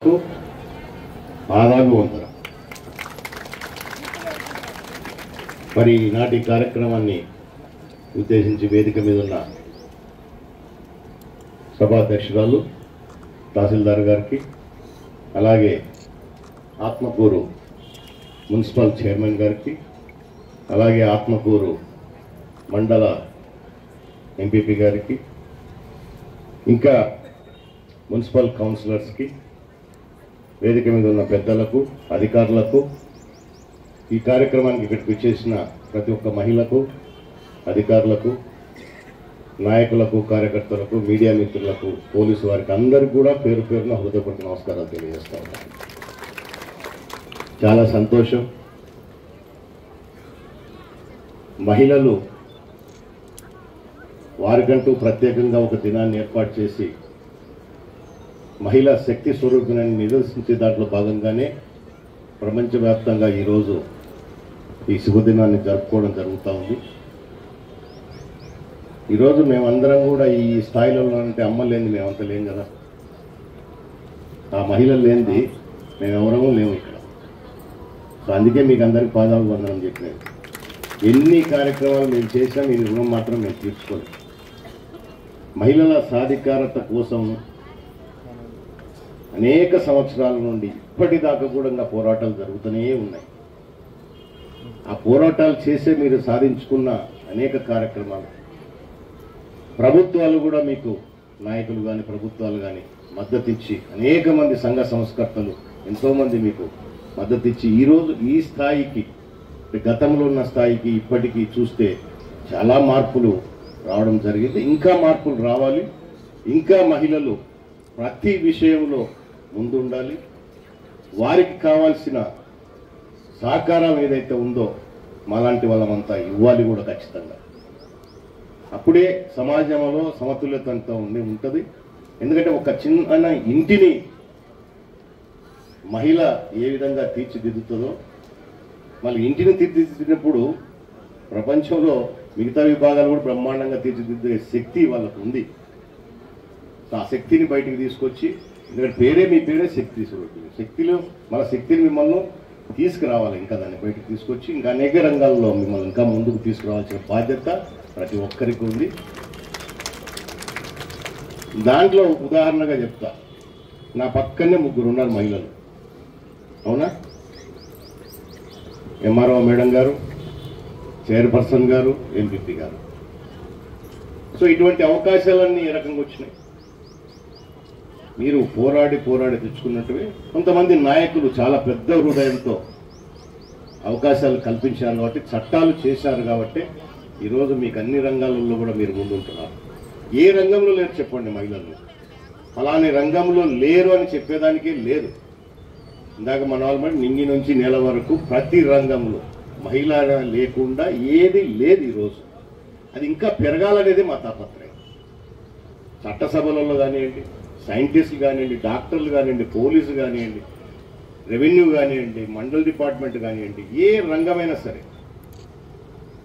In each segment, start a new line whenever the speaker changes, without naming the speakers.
ఆదాబు వందనం. మరి ఈనాటి కార్యక్రమాన్ని ఉద్దేశించి వేదిక మీద ఉన్న సభాధ్యక్షురాలు తహసీల్దార్ గారికి, అలాగే ఆత్మకూరు మున్సిపల్ చైర్మన్ గారికి, అలాగే ఆత్మకూరు మండల ఎంపీపీ గారికి, ఇంకా మున్సిపల్ కౌన్సిలర్స్కి, వేదిక మీద ఉన్న పెద్దలకు, అధికారులకు, ఈ కార్యక్రమానికి ఇక్కడికి వచ్చేసిన ప్రతి ఒక్క మహిళకు, అధికారులకు, నాయకులకు, కార్యకర్తలకు, మీడియా మిత్రులకు, పోలీసు వారికి అందరికీ కూడా పేరు పేరున హృదయపూర్వక నమస్కారాలు తెలియజేస్తా ఉన్నాను. చాలా సంతోషం. మహిళలు వారికంటూ ప్రత్యేకంగా ఒక దినాన్ని ఏర్పాటు చేసి మహిళా శక్తి స్వరూపిణిని నిదర్శించే దాంట్లో భాగంగానే ప్రపంచవ్యాప్తంగా ఈరోజు ఈ శుభదినాన్ని జరుపుకోవడం జరుగుతూ ఉంది. ఈరోజు మేమందరం కూడా ఈ స్థాయిలో అంటే అమ్మ లేనిది మేమంతా లేం కదా, ఆ మహిళలు లేనిది మేమెవరమూ లేము ఇక్కడ. సో అందుకే మీకు అందరికీ పాదాభివందనం చెప్పినాను. ఎన్ని కార్యక్రమాలు మేము చేసినా మీ రుణం మాత్రం మేము తీర్చుకోలేదు. మహిళల సాధికారత కోసం అనేక సంవత్సరాల నుండి ఇప్పటిదాకా కూడా పోరాటాలు జరుగుతూనే ఉన్నాయి. ఆ పోరాటాలు చేసే మీరు సాధించుకున్న అనేక కార్యక్రమాలు, ప్రభుత్వాలు కూడా మీకు, నాయకులు కానీ ప్రభుత్వాలు కానీ మద్దతు ఇచ్చి, అనేక మంది సంఘ సంస్కర్తలు ఎంతోమంది మీకు మద్దతు ఇచ్చి ఈరోజు ఈ స్థాయికి, గతంలో ఉన్న స్థాయికి ఇప్పటికీ చూస్తే చాలా మార్పులు రావడం జరిగింది. ఇంకా మార్పులు రావాలి. ఇంకా మహిళలు ప్రతి విషయంలో ముందుండాలి. వారికి కావాల్సిన సహకారం ఏదైతే ఉందో మాలాంటి వాళ్ళమంతా ఇవ్వాలి కూడా ఖచ్చితంగా. అప్పుడే సమాజంలో సమతుల్యత అంతా ఉంటుంది. ఎందుకంటే ఒక చిన్న ఇంటిని మహిళ ఏ విధంగా తీర్చిదిద్దుతుందో, మళ్ళీ ఇంటిని తీర్చిదిద్దినప్పుడు ప్రపంచంలో మిగతా విభాగాలు కూడా బ్రహ్మాండంగా తీర్చిదిద్దే శక్తి వాళ్ళకు ఉంది. ఆ శక్తిని బయటికి తీసుకొచ్చి, ఎందుకంటే పేరే మీ పేరే శక్తి స్వరూపిణి, శక్తిలో మన శక్తిని మిమ్మల్ని తీసుకురావాలి. ఇంకా దాన్ని బయటకు తీసుకొచ్చి ఇంకా అనేక రంగాల్లో మిమ్మల్ని ఇంకా ముందుకు తీసుకురావాల్సిన బాధ్యత ప్రతి ఒక్కరికి ఉంది. దాంట్లో ఉదాహరణగా చెప్తా, నా పక్కనే ముగ్గురు ఉన్నారు మహిళలు, అవునా? ఎంఆర్ఓ మేడం గారు, చైర్పర్సన్ గారు, ఎంపీపీ గారు. సో ఇటువంటి అవకాశాలన్నీ ఏ రకంగా వచ్చినాయి? మీరు పోరాడి తెచ్చుకున్నట్టువే కొంతమంది నాయకులు చాలా పెద్ద హృదయంతో అవకాశాలు కల్పించారు కాబట్టి, చట్టాలు చేశారు కాబట్టి ఈరోజు మీకు అన్ని రంగాలలో కూడా మీరు ముందుంటున్నారు. ఏ రంగంలో లేరు చెప్పండి మహిళలు? అలానే రంగంలో లేరు అని చెప్పేదానికే లేదు. ఇందాక మన వాళ్ళు నింగి నుంచి నేల వరకు ప్రతి రంగంలో మహిళ లేకుండా ఏది లేదు ఈరోజు. అది ఇంకా పెరగాలనేది మా తాపత్రయం. చట్టసభలలో కానివ్వండి, సైంటిస్టులు కానివ్వండి, డాక్టర్లు కానివ్వండి, పోలీసు కానివ్వండి, రెవెన్యూ కానివ్వండి, మండల్ డిపార్ట్మెంట్ కానివ్వండి, ఏ రంగమైనా సరే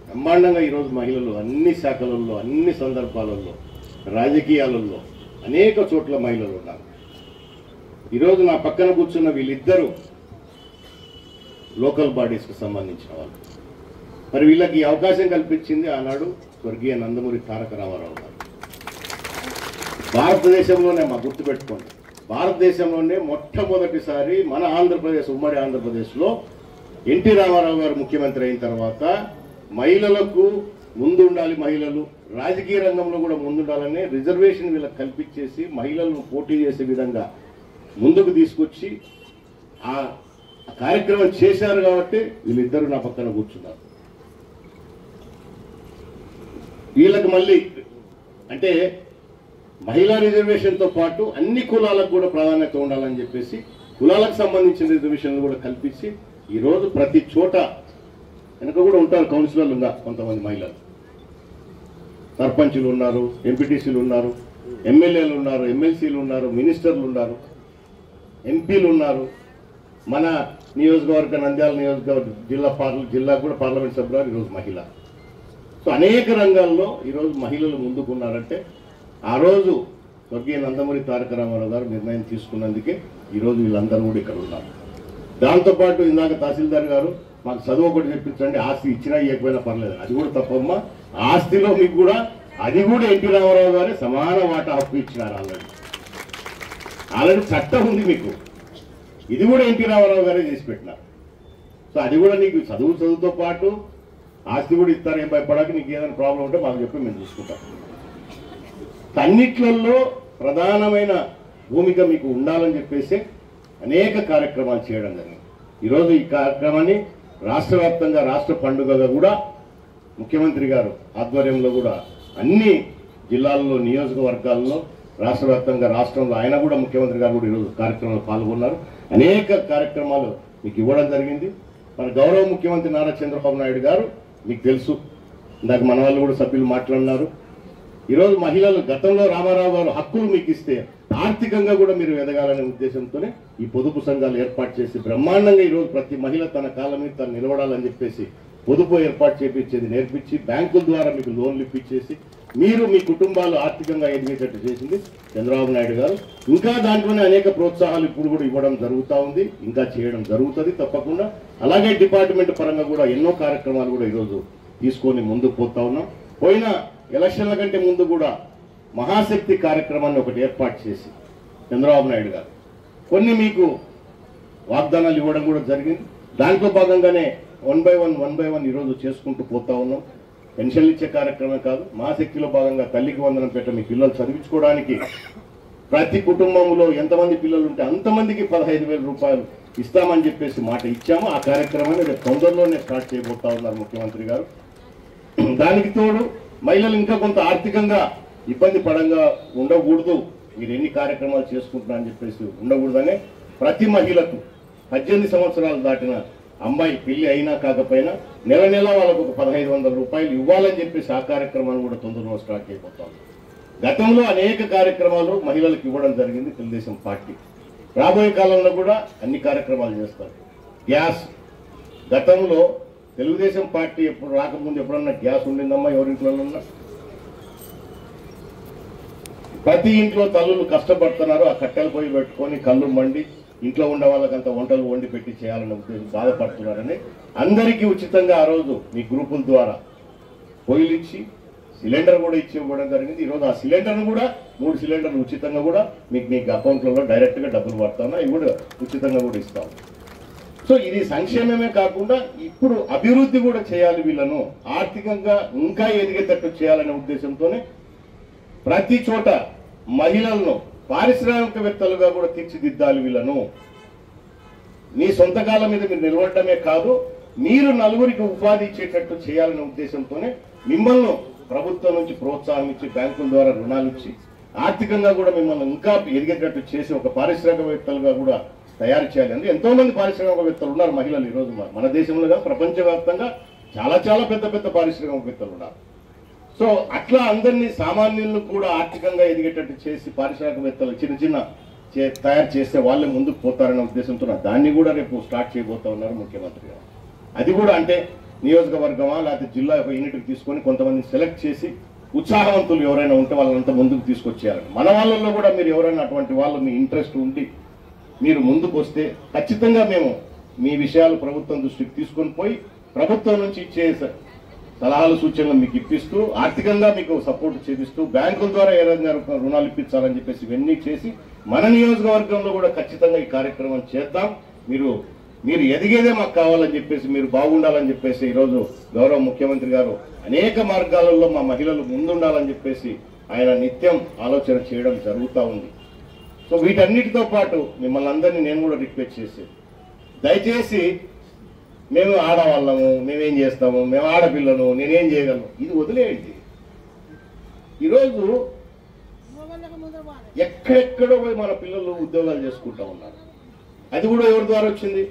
బ్రహ్మాండంగా ఈరోజు మహిళలు అన్ని శాఖలలో, అన్ని సందర్భాలలో, రాజకీయాలలో అనేక చోట్ల మహిళలు ఉన్నారు. ఈరోజు నా పక్కన కూర్చున్న వీళ్ళిద్దరూ లోకల్ బాడీస్కి సంబంధించిన వాళ్ళు. మరి వీళ్ళకి ఈ అవకాశం కల్పించింది ఆనాడు స్వర్గీయ నందమూరి తారక రామారావు గారు. భారతదేశంలోనే, మా గుర్తుపెట్టుకోండి, భారతదేశంలోనే మొట్టమొదటిసారి మన ఆంధ్రప్రదేశ్, ఉమ్మడి ఆంధ్రప్రదేశ్లో ఎన్టీ రామారావు గారు ముఖ్యమంత్రి అయిన తర్వాత మహిళలకు ముందుండాలి, మహిళలు రాజకీయ రంగంలో కూడా ముందుండాలనే రిజర్వేషన్ వీళ్ళకి కల్పించేసి మహిళలను పోటీ చేసే విధంగా ముందుకు తీసుకొచ్చి ఆ కార్యక్రమం చేశారు. కాబట్టి వీళ్ళిద్దరూ నా పక్కన కూర్చున్నారు. వీళ్ళకి మళ్ళీ అంటే మహిళా రిజర్వేషన్తో పాటు అన్ని కులాలకు కూడా ప్రాధాన్యత ఉండాలని చెప్పేసి కులాలకు సంబంధించిన రిజర్వేషన్లు కూడా కల్పించి ఈరోజు ప్రతి చోట, వెనక కూడా ఉంటారు కౌన్సిలర్లు, ఇంకా కొంతమంది మహిళలు, సర్పంచులు ఉన్నారు, ఎంపీటీసీలు ఉన్నారు, ఎమ్మెల్యేలు ఉన్నారు, ఎమ్మెల్సీలు ఉన్నారు, మినిస్టర్లు ఉన్నారు, ఎంపీలు ఉన్నారు. మన నియోజకవర్గ, నంద్యాల నియోజకవర్గ జిల్లా కూడా పార్లమెంట్ సభ్యులు ఈరోజు మహిళ. సో అనేక రంగాల్లో ఈరోజు మహిళలు ముందుకున్నారంటే ఆ రోజు స్వర్గీయ నందమూరి తారక రామారావు గారు నిర్ణయం తీసుకున్నందుకే ఈరోజు వీళ్ళందరూ కూడా ఇక్కడ ఉన్నారు. దాంతోపాటు ఇందాక తహసీల్దార్ గారు మాకు చదువు ఒకటి చెప్పించండి, ఆస్తి ఇచ్చినా ఇవ్వకపోయినా పర్లేదు, అది కూడా తప్పమ్మా. ఆస్తిలో మీకు కూడా అది కూడా ఎన్టీ రామారావు గారే సమాన వాటా హక్కు ఇచ్చినారు. ఆల్రెడీ చట్టం ఉంది మీకు, ఇది కూడా ఎన్టీ రామారావు గారే చేసి పెట్టినారు. సో అది కూడా నీకు చదువుతో పాటు ఆస్తి కూడా ఇస్తారు. ఏం భయపడాక నీకు ఏదైనా ప్రాబ్లం ఉంటే మాకు చెప్పి మేము చూసుకుంటాం. అన్నిట్లలో ప్రధానమైన భూమిక మీకు ఉండాలని చెప్పేసి అనేక కార్యక్రమాలు చేయడం జరిగింది. ఈరోజు ఈ కార్యక్రమాన్ని రాష్ట్ర వ్యాప్తంగా రాష్ట్ర పండుగగా కూడా ముఖ్యమంత్రి గారు ఆధ్వర్యంలో కూడా అన్ని జిల్లాల్లో నియోజకవర్గాల్లో రాష్ట్ర వ్యాప్తంగా రాష్ట్రంలో ఆయన కూడా ముఖ్యమంత్రి గారు కూడా ఈరోజు కార్యక్రమంలో పాల్గొన్నారు. అనేక కార్యక్రమాలు మీకు ఇవ్వడం జరిగింది. మన గౌరవ ముఖ్యమంత్రి నారా చంద్రబాబు నాయుడు గారు మీకు తెలుసు, ఇందాక మన వాళ్ళు కూడా సభ్యులు మాట్లాడినారు. ఈరోజు మహిళలు గతంలో రామారావు గారు హక్కులు మీకు ఇస్తే ఆర్థికంగా కూడా మీరు ఎదగాలనే ఉద్దేశంతోనే ఈ పొదుపు సంఘాలు ఏర్పాటు చేసి బ్రహ్మాండంగా ఈరోజు ప్రతి మహిళ తన కాళ్ళ మీద తను నిలబడాలని చెప్పేసి పొదుపు ఏర్పాటు చేపించేది నేర్పించి బ్యాంకుల ద్వారా మీకు లోన్లు ఇప్పించేసి మీరు మీ కుటుంబాలు ఆర్థికంగా ఎదిగేటట్టు చేసింది చంద్రబాబు నాయుడు గారు. ఇంకా దాంట్లోనే అనేక ప్రోత్సాహాలు ఇప్పుడు కూడా ఇవ్వడం జరుగుతూ ఉంది, ఇంకా చేయడం జరుగుతుంది తప్పకుండా. అలాగే డిపార్ట్మెంట్ పరంగా కూడా ఎన్నో కార్యక్రమాలు కూడా ఈరోజు తీసుకొని ముందుకు పోతా ఉన్నాం. పోయిన ఎలక్షన్ల కంటే ముందు కూడా మహాశక్తి కార్యక్రమాన్ని ఒకటి ఏర్పాటు చేసి చంద్రబాబు నాయుడు గారు కొన్ని మీకు వాగ్దానాలు ఇవ్వడం కూడా జరిగింది. దాంట్లో భాగంగానే 1 by 1 ఈరోజు చేసుకుంటూ పోతా ఉన్నాం. పెన్షన్లు ఇచ్చే కార్యక్రమం కాదు, మహాశక్తిలో భాగంగా తల్లికి వందనం పెట్ట మీ పిల్లలు చదివించుకోవడానికి ప్రతి కుటుంబంలో ఎంతమంది పిల్లలు ఉంటే అంతమందికి 15,000 రూపాయలు ఇస్తామని చెప్పేసి మాట ఇచ్చాము. ఆ కార్యక్రమాన్ని రేపు తొందరలోనే స్టార్ట్ చేయబోతా ఉన్నారు ముఖ్యమంత్రి గారు. దానికి తోడు మహిళలు ఇంకా కొంత ఆర్థికంగా ఇబ్బంది పడంగా ఉండకూడదు, మీరు ఎన్ని కార్యక్రమాలు చేసుకుంటున్నారని చెప్పేసి ఉండకూడదనే ప్రతి మహిళకు 18 సంవత్సరాలు దాటిన అమ్మాయి పెళ్లి అయినా కాకపోయినా నెల నెల వాళ్ళకు ఒక 1,500 రూపాయలు ఇవ్వాలని చెప్పేసి ఆ కార్యక్రమాన్ని కూడా తొందరలో స్టార్ట్ అయిపోతాం. గతంలో అనేక కార్యక్రమాలు మహిళలకు ఇవ్వడం జరిగింది తెలుగుదేశం పార్టీ. రాబోయే కాలంలో కూడా అన్ని కార్యక్రమాలు చేస్తారు. గ్యాస్ గతంలో తెలుగుదేశం పార్టీ ఎప్పుడు రాకముందు ఎప్పుడన్నా గ్యాస్ ఉండిందమ్మా ఎవరింట్లోనన్నా? ప్రతి ఇంట్లో తల్లులు కష్టపడుతున్నారు, ఆ కట్టెలు పొయ్యి పెట్టుకొని కళ్ళు మండి ఇంట్లో ఉండే వాళ్ళకంతా వంటలు వండి పెట్టి చేయాలనే ఉద్దేశం బాధపడుతున్నారని అందరికీ ఉచితంగా ఆ రోజు మీ గ్రూపుల ద్వారా పొయ్యిలు ఇచ్చి సిలిండర్ కూడా ఇచ్చి ఇవ్వడం జరిగింది. ఈరోజు ఆ సిలిండర్ను కూడా 3 సిలిండర్లు ఉచితంగా కూడా మీకు అకౌంట్లలో డైరెక్ట్గా డబ్బులు పడతాను, ఇవి కూడా ఉచితంగా కూడా ఇస్తాం. సో ఇది సంక్షేమమే కాకుండా ఇప్పుడు అభివృద్ధి కూడా చేయాలి, వీళ్ళను ఆర్థికంగా ఇంకా ఎదిగేటట్టు చేయాలనే ఉద్దేశంతోనే ప్రతి చోట మహిళలను పారిశ్రామికవేత్తలుగా కూడా తీర్చిదిద్దాలి. వీళ్ళను మీ సొంత కాలం మీద మీరు నిలబడటమే కాదు, మీరు నలుగురికి ఉపాధి ఇచ్చేటట్టు చేయాలనే ఉద్దేశంతోనే మిమ్మల్ని ప్రభుత్వం నుంచి ప్రోత్సాహం ఇచ్చి బ్యాంకుల ద్వారా రుణాలు ఇచ్చి ఆర్థికంగా కూడా మిమ్మల్ని ఇంకా ఎదిగేటట్టు చేసి ఒక పారిశ్రామికవేత్తలుగా కూడా తయారు చేయాలి. అంటే ఎంతో మంది పారిశ్రామికవేత్తలు ఉన్నారు మహిళలు ఈరోజు మన దేశంలో ప్రపంచవ్యాప్తంగా చాలా చాలా పెద్ద పెద్ద పారిశ్రామికవేత్తలు ఉన్నారు. సో అట్లా అందరినీ సామాన్యులను కూడా ఆర్థికంగా ఎదిగేటట్టు చేసి పారిశ్రామికవేత్తలు చిన్న చిన్న తయారు చేస్తే వాళ్ళే ముందుకు పోతారనే ఉద్దేశంతో దాన్ని కూడా రేపు స్టార్ట్ చేయబోతా ఉన్నారు ముఖ్యమంత్రి గారు. అది కూడా అంటే నియోజకవర్గమా లేకపోతే జిల్లా ఒక యూనిట్కి తీసుకొని కొంతమందిని సెలెక్ట్ చేసి ఉత్సాహవంతులు ఎవరైనా ఉంటే వాళ్ళంతా ముందుకు తీసుకొచ్చేయాలని. మన వాళ్ళల్లో కూడా మీరు ఎవరైనా అటువంటి వాళ్ళు మీ ఇంట్రెస్ట్ ఉండి మీరు ముందుకు వస్తే ఖచ్చితంగా మేము మీ విషయాలు ప్రభుత్వం దృష్టికి తీసుకొని పోయి ప్రభుత్వం నుంచి ఇచ్చే సలహాలు సూచనలు మీకు ఇప్పిస్తూ ఆర్థికంగా మీకు సపోర్ట్ చేపిస్తూ బ్యాంకుల ద్వారా ఏ రకంగా రుణాలు ఇప్పించాలని చెప్పేసి ఇవన్నీ చేసి మన నియోజకవర్గంలో కూడా ఖచ్చితంగా ఈ కార్యక్రమం చేద్దాం. మీరు ఎదిగేదే మాకు కావాలని చెప్పేసి మీరు బాగుండాలని చెప్పేసి ఈరోజు గౌరవ ముఖ్యమంత్రి గారు అనేక మార్గాలలో మా మహిళలు ముందుండాలని చెప్పేసి ఆయన నిత్యం ఆలోచన చేయడం జరుగుతూ ఉంది. సో వీటన్నిటితో పాటు మిమ్మల్ని అందరినీ నేను కూడా రిక్వెస్ట్ చేసేది, దయచేసి మేము ఆడవాళ్ళము, మేమేం చేస్తాము, మేము ఆడపిల్లను, నేనేం చేయగలను, ఇది వదిలేయండి. ఈరోజు ఎక్కడెక్కడో పోయి మన పిల్లలు ఉద్యోగాలు చేసుకుంటా ఉన్నారు. అది కూడా ఎవరి ద్వారా వచ్చింది?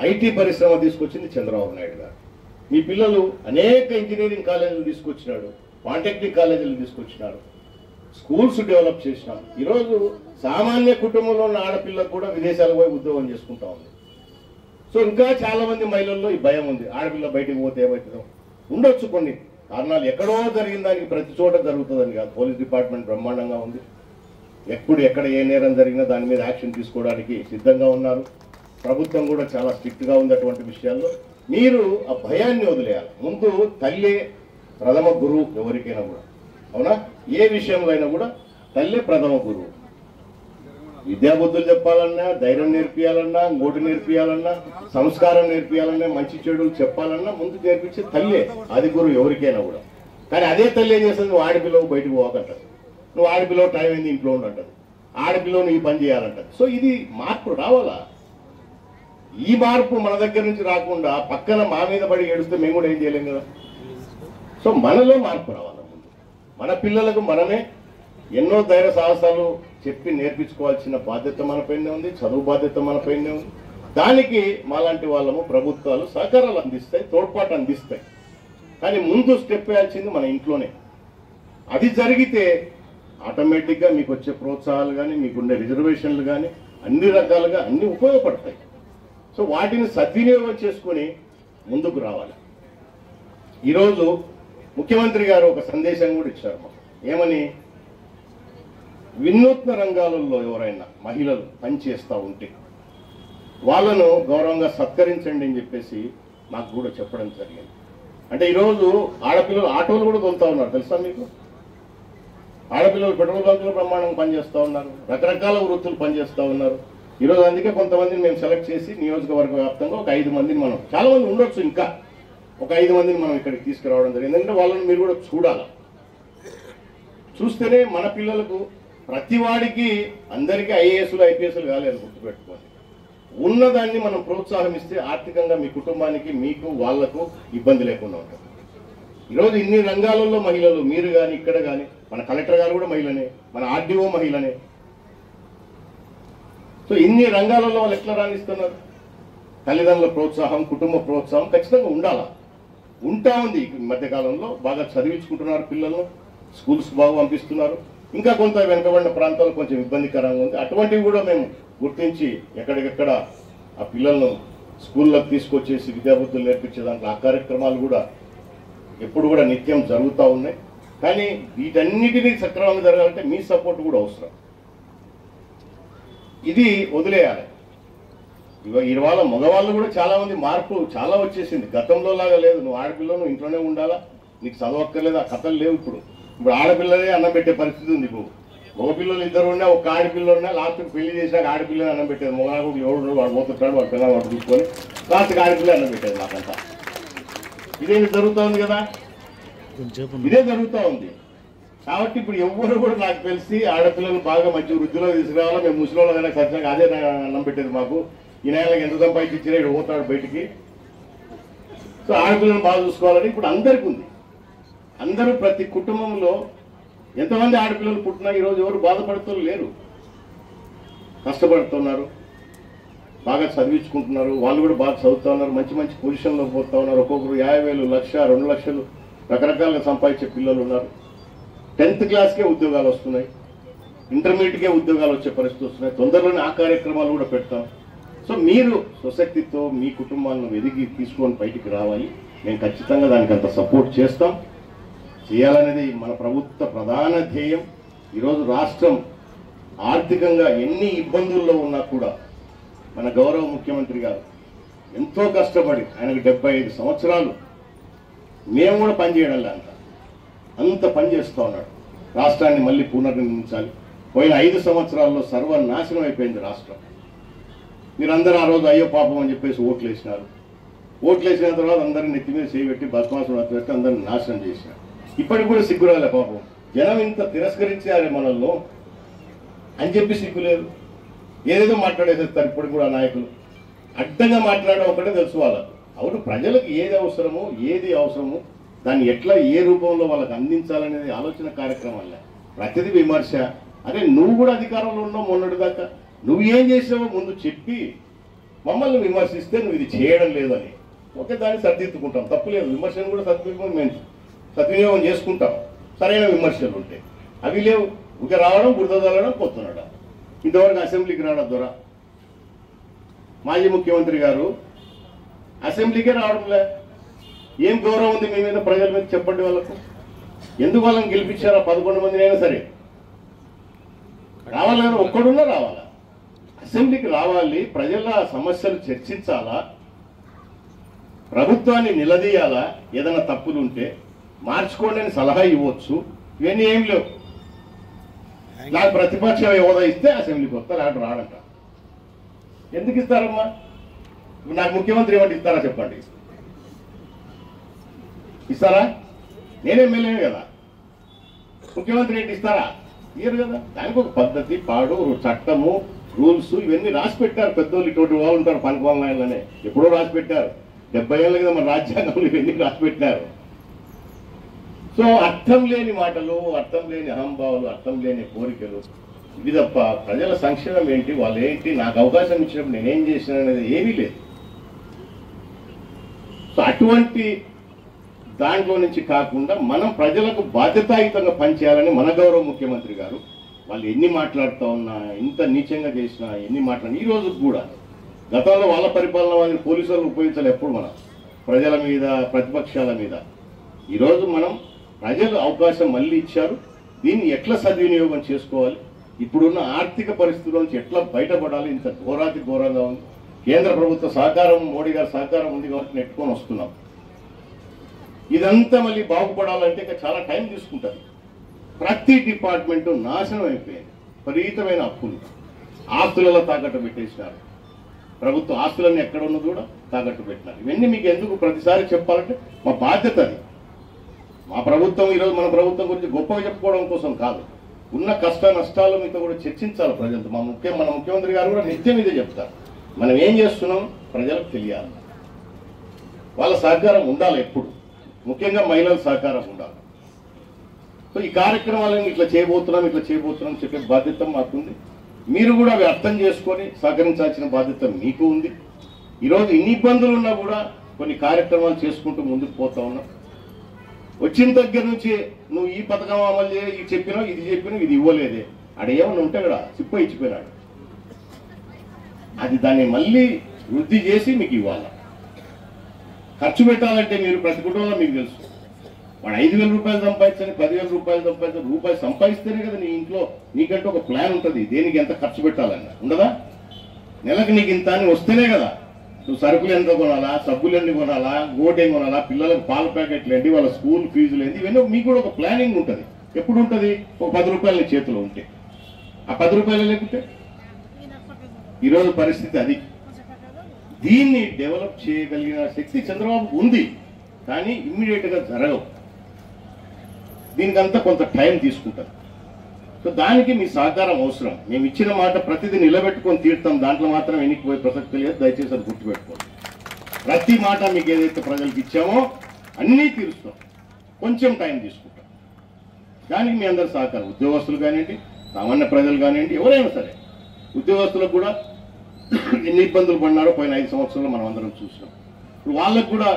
ఐటీ పరిశ్రమ తీసుకొచ్చింది చంద్రబాబు నాయుడు గారు. మీ పిల్లలు అనేక ఇంజనీరింగ్ కాలేజీలు తీసుకొచ్చినాడు, పాలిటెక్నిక్ కాలేజీలు తీసుకొచ్చినారు, స్కూల్స్ డెవలప్ చేసినాం. ఈరోజు సామాన్య కుటుంబంలో ఉన్న ఆడపిల్లకు కూడా విదేశాలకు పోయి ఉద్యోగం చేసుకుంటా ఉంది. సో ఇంకా చాలా మంది మహిళల్లో ఈ భయం ఉంది, ఆడపిల్ల బయటకు పోతే ఏమవుతుందో. ఉండొచ్చు కొన్ని కారణాలు, ఎక్కడో జరిగిన దానికి ప్రతి చోట జరుగుతుందని కాదు. పోలీస్ డిపార్ట్మెంట్ బ్రహ్మాండంగా ఉంది, ఎక్కడ ఏ నేరం జరిగినా దాని మీద యాక్షన్ తీసుకోవడానికి సిద్ధంగా ఉన్నారు. ప్రభుత్వం కూడా చాలా స్ట్రిక్ట్గా ఉంది అటువంటి విషయాల్లో. మీరు ఆ భయాన్ని వదిలేయాలి. ముందు తల్లే ప్రథమ గురువు ఎవరికైనా కూడా, అవునా? ఏ విషయంలో అయినా కూడా తల్లే ప్రథమ గురువు. విద్యాబుద్ధులు చెప్పాలన్నా, ధైర్యం నేర్పియాలన్నా, ఇంకోటి నేర్పియాలన్నా, సంస్కారం నేర్పియాలన్నా, మంచి చెడులు చెప్పాలన్నా ముందు నేర్పించే తల్లే అది గురువు ఎవరికైనా కూడా. కానీ అదే తల్లి ఏం చేస్తుంది? నువ్వు ఆడపిల్లవు బయటకు పోకంటది, నువ్వు ఆడపిల్లవు టైం అయింది ఇంట్లో ఉండంటది, ఆడపిల్లవు ఈ పని చేయాలంటది. సో ఇది మార్పు రావాలా? ఈ మార్పు మన దగ్గర నుంచి రాకుండా పక్కన మా మీద పడి ఏడుస్తే మేము కూడా ఏం చేయలేం కదా. సో మనలో మార్పు రావాలి. ముందు మన పిల్లలకు మనమే ఎన్నో ధైర్య సాహసాలు చెప్పి నేర్పించుకోవాల్సిన బాధ్యత మనపైనే ఉంది, చదువు బాధ్యత మనపైనే ఉంది. దానికి మాలాంటి వాళ్ళము ప్రభుత్వాలు సహకారాలు అందిస్తాయి, తోడ్పాటు అందిస్తాయి. కానీ ముందు స్టెప్ వేయాల్సింది మన ఇంట్లోనే. అది జరిగితే ఆటోమేటిక్గా మీకు వచ్చే ప్రోత్సాహాలు కానీ, మీకుండే రిజర్వేషన్లు కానీ అన్ని రకాలుగా అన్ని ఉపయోగపడతాయి. సో వాటిని సద్వినియోగం చేసుకొని ముందుకు రావాలి. ఈరోజు ముఖ్యమంత్రి గారు ఒక సందేశం కూడా ఇచ్చారు మాకు. ఏమని? వినూత్న రంగాలలో ఎవరైనా మహిళలు పనిచేస్తూ ఉంటే వాళ్ళను గౌరవంగా సత్కరించండి అని చెప్పేసి మాకు కూడా చెప్పడం జరిగింది. అంటే ఈరోజు ఆడపిల్లలు ఆటోలు కూడా తోలుతూ ఉన్నారు, తెలుసా మీకు? ఆడపిల్లలు పెట్రోల్ బంకులో బ్రహ్మాండంగా పనిచేస్తూ ఉన్నారు, రకరకాల వృత్తులు పనిచేస్తూ ఉన్నారు. ఈరోజు అందుకే కొంతమందిని మేము సెలెక్ట్ చేసి నియోజకవర్గ వ్యాప్తంగా ఒక 5 మందిని, మనం చాలా మంది ఉండొచ్చు, ఇంకా ఒక 5 మందిని మనం ఇక్కడికి తీసుకురావడం జరిగింది. ఎందుకంటే వాళ్ళని మీరు కూడా చూడాలి. చూస్తేనే మన పిల్లలకు ప్రతి వాడికి అందరికీ ఐఏఎస్లు ఐపీఎస్లు కాలేదు, గుర్తుపెట్టుకోండి. ఉన్నదాన్ని మనం ప్రోత్సాహమిస్తే ఆర్థికంగా మీ కుటుంబానికి, మీకు, వాళ్లకు ఇబ్బంది లేకుండా ఉంటుంది. ఈరోజు ఇన్ని రంగాలలో మహిళలు, మీరు కానీ ఇక్కడ కానీ, మన కలెక్టర్ గారు కూడా మహిళనే, మన ఆర్డీఓ మహిళనే. సో ఇన్ని రంగాలలో వాళ్ళు ఎట్లా రాణిస్తున్నారు? తల్లిదండ్రుల ప్రోత్సాహం, కుటుంబ ప్రోత్సాహం ఖచ్చితంగా ఉండాలా. ఉంటా ఉంది. ఈ మధ్యకాలంలో బాగా చదివించుకుంటున్నారు పిల్లలను, స్కూల్స్ బాగా పంపిస్తున్నారు. ఇంకా కొంత వెనుకబడిన ప్రాంతాలు కొంచెం ఇబ్బందికరంగా ఉంది. అటువంటివి కూడా మేము గుర్తించి ఎక్కడికెక్కడ ఆ పిల్లలను స్కూల్లోకి తీసుకొచ్చేసి విద్యాబుద్ధులు నేర్పించే దాంట్లో ఆ కార్యక్రమాలు కూడా ఎప్పుడు కూడా నిత్యం జరుగుతూ ఉన్నాయి. కానీ వీటన్నిటినీ సక్రమంగా జరగాలంటే మీ సపోర్ట్ కూడా అవసరం. ఇది వదిలేయాలి. ఇవాళ మగవాళ్ళు కూడా చాలా మంది మార్పు చాలా వచ్చేసింది. గతంలో లాగా లేదు. నువ్వు ఆడపిల్ల, నువ్వు ఇంట్లోనే ఉండాలా, నీకు చదవక్కర్లేదు, ఆ కథలు లేవు. ఇప్పుడు ఆడపిల్లలే అన్నం పెట్టే పరిస్థితి ఉంది. ఇప్పుడు మగపిల్లలు 2 ఉన్నా, ఒక ఆడపిల్ల ఉన్నా, లాస్ట్కి పెళ్లి చేసినాక ఆడపిల్లని అన్నం పెట్టేది. మగనాకు ఎవడు వాడు పోతుంటాడు, వాడు పిల్లలు వాడు చూసుకొని లాస్ట్కి ఆడపిల్ల అన్నం పెట్టేది. నాకంతా ఇదే జరుగుతూ కదా, ఇదే జరుగుతూ ఉంది. కాబట్టి ఇప్పుడు ఎవరు కూడా నాకు తెలిసి ఆడపిల్లలు బాగా మంచి వృద్ధిలో తీసుకురావాలా, మేము ముసలిళ్ళైనా ఖచ్చితంగా అదే అన్నం పెట్టేది మాకు. ఈ నెలకి ఎంత సంపాదించినా ఇక్కడ పోతాడు బయటికి. సో ఆడపిల్లలను బాగా చూసుకోవాలని ఇప్పుడు అందరికీ ఉంది. అందరూ ప్రతి కుటుంబంలో ఎంతమంది ఆడపిల్లలు పుట్టినా ఈరోజు ఎవరు బాధపడుతూ లేరు, కష్టపడుతున్నారు, బాగా చదివించుకుంటున్నారు. వాళ్ళు కూడా బాగా చదువుతూ ఉన్నారు, మంచి మంచి పొజిషన్లో పోతూ ఉన్నారు. ఒక్కొక్కరు 50,000, 1,00,000, 2 లక్షలు రకరకాలుగా సంపాదించే పిల్లలు ఉన్నారు. 10th క్లాస్కే ఉద్యోగాలు వస్తున్నాయి, ఇంటర్మీడియట్కే ఉద్యోగాలు వచ్చే పరిస్థితి వస్తున్నాయి. తొందరలోనే ఆ కార్యక్రమాలు కూడా పెడతాం. సో మీరు స్వశక్తితో మీ కుటుంబాలను ఎదిగి తీసుకొని బయటికి రావాలి. మేము ఖచ్చితంగా దానికి అంత సపోర్ట్ చేస్తాం. చేయాలనేది మన ప్రభుత్వ ప్రధాన ధ్యేయం. ఈరోజు రాష్ట్రం ఆర్థికంగా ఎన్ని ఇబ్బందుల్లో ఉన్నా కూడా మన గౌరవ ముఖ్యమంత్రి గారు ఎంతో కష్టపడి, ఆయనకు 75 సంవత్సరాలు, మేము కూడా పనిచేయడంలే అంత పని చేస్తూ ఉన్నాడు. రాష్ట్రాన్ని మళ్ళీ పునర్నిర్మించాలి. పోయిన 5 సంవత్సరాల్లో సర్వనాశనం అయిపోయింది రాష్ట్రం. మీరందరూ ఆ రోజు అయ్యో పాపం అని చెప్పేసి ఓట్లు వేసినారు. ఓట్లు వేసిన తర్వాత అందరిని నెత్తి మీద చేయబెట్టి బద్మాసులు పెట్టి అందరిని నాశనం చేసినారు. ఇప్పటికి కూడా సిగ్గురాలే పాపం. జనం ఇంత తిరస్కరించారే మనల్ని అని చెప్పి సిగ్గులేదు. ఏదేదో మాట్లాడేసేస్తారు ఇప్పుడు కూడా నాయకులు. అడ్డంగా మాట్లాడడం ఒకటే తెలుసు వాళ్ళకు. అవును, ప్రజలకు ఏది అవసరమో దాన్ని ఎట్లా ఏ రూపంలో వాళ్ళకి అందించాలనేది ఆలోచన కార్యక్రమాలే. ప్రతిదీ విమర్శ. అరే నువ్వు కూడా అధికారంలో ఉన్నావు మొన్నటి దాకా, నువ్వు ఏం చేసావో ముందు చెప్పి మమ్మల్ని విమర్శిస్తే నువ్వు ఇది చేయడం లేదని ఓకే, దాన్ని సరిదిద్దుకుంటాం, తప్పులేదు. విమర్శను కూడా సద్వినియోగం చేసుకుంటాం సరైన విమర్శలు ఉంటే. అవి లేవు. ఇక రావడం, బురద చల్లడం, పోతున్నాడు. ఇంతవరకు అసెంబ్లీకి రావడం ద్వారా మాజీ ముఖ్యమంత్రి గారు అసెంబ్లీకే రావడంలే. ఏం గౌరవం ఉంది మీ మీద, ప్రజల మీద చెప్పండి వాళ్ళకు. ఎందుకు వాళ్ళని గెలిపించారా 11 మందినైనా సరే? రావాలని ఒక్కడున్నా రావాలా, అసెంబ్లీకి రావాలి, ప్రజల సమస్యలు చర్చించాలా, ప్రభుత్వాన్ని నిలదీయాలా, ఏదైనా తప్పులు ఉంటే మార్చుకోండి అని సలహా ఇవ్వచ్చు. ఇవన్నీ ఏం లేవు. నాకు ప్రతిపక్షం హోదా ఇస్తే అసెంబ్లీకి వస్తా, లేకపోతే రాడంట. ఎందుకు ఇస్తారమ్మా? నాకు ముఖ్యమంత్రి ఏమంటే ఇస్తారా చెప్పండి? ఇస్తారా? నేను ఎమ్మెల్యే కదా, ముఖ్యమంత్రి ఏంటి ఇస్తారా? ఇయ్యరు కదా. దానికి ఒక పద్ధతి, పాడు, చట్టము, రూల్స్ ఇవన్నీ రాసి పెట్టారు పెద్దోళ్ళు. ఇటువంటి వాళ్ళు ఉంటారు పనికిమాలనే, ఎప్పుడో రాసి పెట్టారు. 70 ఏళ్ళ కదా మన రాజ్యాంగంలో ఇవన్నీ రాసి పెట్టారు. సో అర్థం లేని మాటలు, అర్థం లేని అహంభావాలు, అర్థం లేని కోరికలు, ఇది తప్ప ప్రజల సంక్షేమం ఏంటి, వాళ్ళు ఏంటి, నాకు అవకాశం ఇచ్చినప్పుడు నేనేం చేసిన అనేది ఏమీ లేదు. సో అటువంటి దాంట్లో నుంచి కాకుండా మనం ప్రజలకు బాధ్యతాయుతంగా పనిచేయాలని మన గౌరవ ముఖ్యమంత్రి గారు, వాళ్ళు ఎన్ని మాట్లాడుతూ ఉన్నా, ఎంత నీచంగా చేసినా, ఎన్ని మాట్లాడినా, ఈ రోజు కూడా గతంలో వాళ్ళ పరిపాలన వాళ్ళని పోలీసులను ఉపయోగించాలి ఎప్పుడు మనం ప్రజల మీద, ప్రతిపక్షాల మీద. ఈరోజు మనం ప్రజలు అవకాశం మళ్ళీ ఇచ్చారు, దీన్ని ఎట్లా సద్వినియోగం చేసుకోవాలి, ఇప్పుడున్న ఆర్థిక పరిస్థితుల నుంచి ఎట్లా బయటపడాలి, ఇంత ఘోరాతి ఘోరంగా ఉంది. కేంద్ర ప్రభుత్వ సహకారం, మోడీ గారి సహకారం ఉంది కాబట్టి నెట్టుకొని వస్తున్నాం. ఇదంతా మళ్ళీ బాగుపడాలంటే ఇంకా చాలా టైం తీసుకుంటుంది. ప్రతి డిపార్ట్మెంటు నాశనం అయిపోయింది. విపరీతమైన అప్పులు, ఆస్తులలో తాకట్టు పెట్టేసినారు. ప్రభుత్వ ఆస్తులన్నీ ఎక్కడ ఉన్నది కూడా తాకట్టు పెట్టినారు. ఇవన్నీ మీకు ఎందుకు ప్రతిసారి చెప్పాలంటే మా బాధ్యత అది. మా ప్రభుత్వం ఈరోజు మన ప్రభుత్వం గురించి గొప్పగా చెప్పుకోవడం కోసం కాదు, ఉన్న కష్ట నష్టాలు మీతో కూడా చర్చించాలి ప్రజలతో. మన ముఖ్యమంత్రి గారు కూడా నిత్యం ఇదే చెప్తారు, మనం ఏం చేస్తున్నాం ప్రజలకు తెలియాలి, వాళ్ళ సహకారం ఉండాలి ఎప్పుడు, ముఖ్యంగా మహిళల సహకారం ఉండాలి. సో ఈ కార్యక్రమాలను ఇట్లా చేయబోతున్నాం చెప్పే బాధ్యత మాకుంది. మీరు కూడా అవి అర్థం చేసుకొని సహకరించాల్సిన బాధ్యత మీకు ఉంది. ఈరోజు ఇన్ని ఇబ్బందులు ఉన్నా కూడా కొన్ని కార్యక్రమాలు చేసుకుంటూ ముందుకు పోతా ఉన్నాం. వచ్చిన దగ్గర నుంచి నువ్వు ఈ పథకం అమలు చేయ, ఇది చెప్పినావు, ఇది చెప్పినావు, ఇది ఇవ్వలేదే, అక్కడ ఏమన్నా ఉంటే కూడా సిప్ప ఇచ్చిపోయినాడు. అది దాన్ని మళ్ళీ వృద్ధి చేసి మీకు ఇవ్వాలి. ఖర్చు పెట్టాలంటే మీరు ప్రతి కుటుంబంలో మీకు తెలుసు, వాడు 5,000 రూపాయలు సంపాదించని, 10,000 రూపాయలు సంపాదించని, రూపాయలు సంపాదిస్తేనే కదా నీ ఇంట్లో నీకంటే ఒక ప్లాన్ ఉంటుంది, దేనికి ఎంత ఖర్చు పెట్టాలన్నా ఉండదా? నెలకు నీకు ఇంత అని వస్తేనే కదా నువ్వు సరుకులు ఎంత కొనాలా, సబ్బులు ఎన్ని కొనాలా, గోటేం కొనాలా, పిల్లలకు పాల ప్యాకెట్లు ఏంటి, వాళ్ళ స్కూల్ ఫీజులు ఏంటి, ఇవన్నీ మీకు కూడా ఒక ప్లానింగ్ ఉంటుంది. ఎప్పుడు ఉంటుంది? ఒక 10 రూపాయలు నీ చేతిలో ఉంటే. ఆ 10 రూపాయలు లేకుంటే ఈరోజు పరిస్థితి అది. దీన్ని డెవలప్ చేయగలిగిన శక్తి చంద్రబాబు ఉంది, కానీ ఇమ్మీడియట్గా జరగవు. దీనికంతా కొంత టైం తీసుకుంటారు. సో దానికి మీ సహకారం అవసరం. మేము ఇచ్చిన మాట ప్రతిదీ నిలబెట్టుకొని తీరుతాం, దాంట్లో మాత్రం ఎన్నికపోయే ప్రసక్తి లేదు. దయచేసి అది గుర్తుపెట్టుకోండి. ప్రతి మాట మీకు ఏదైతే ప్రజలకు ఇచ్చామో అన్నీ తీరుస్తాం, కొంచెం టైం తీసుకుంటాం. దానికి మీ అందరి సహకారం, ఉద్యోగస్తులు కానివ్వండి, సామాన్య ప్రజలు కానివ్వండి, ఎవరైనా సరే. ఉద్యోగస్తులకు కూడా ఎన్ని ఇబ్బందులు పడినారో పోయిన 5 సంవత్సరాలు మనం అందరం చూసినాం. ఇప్పుడు వాళ్ళకు కూడా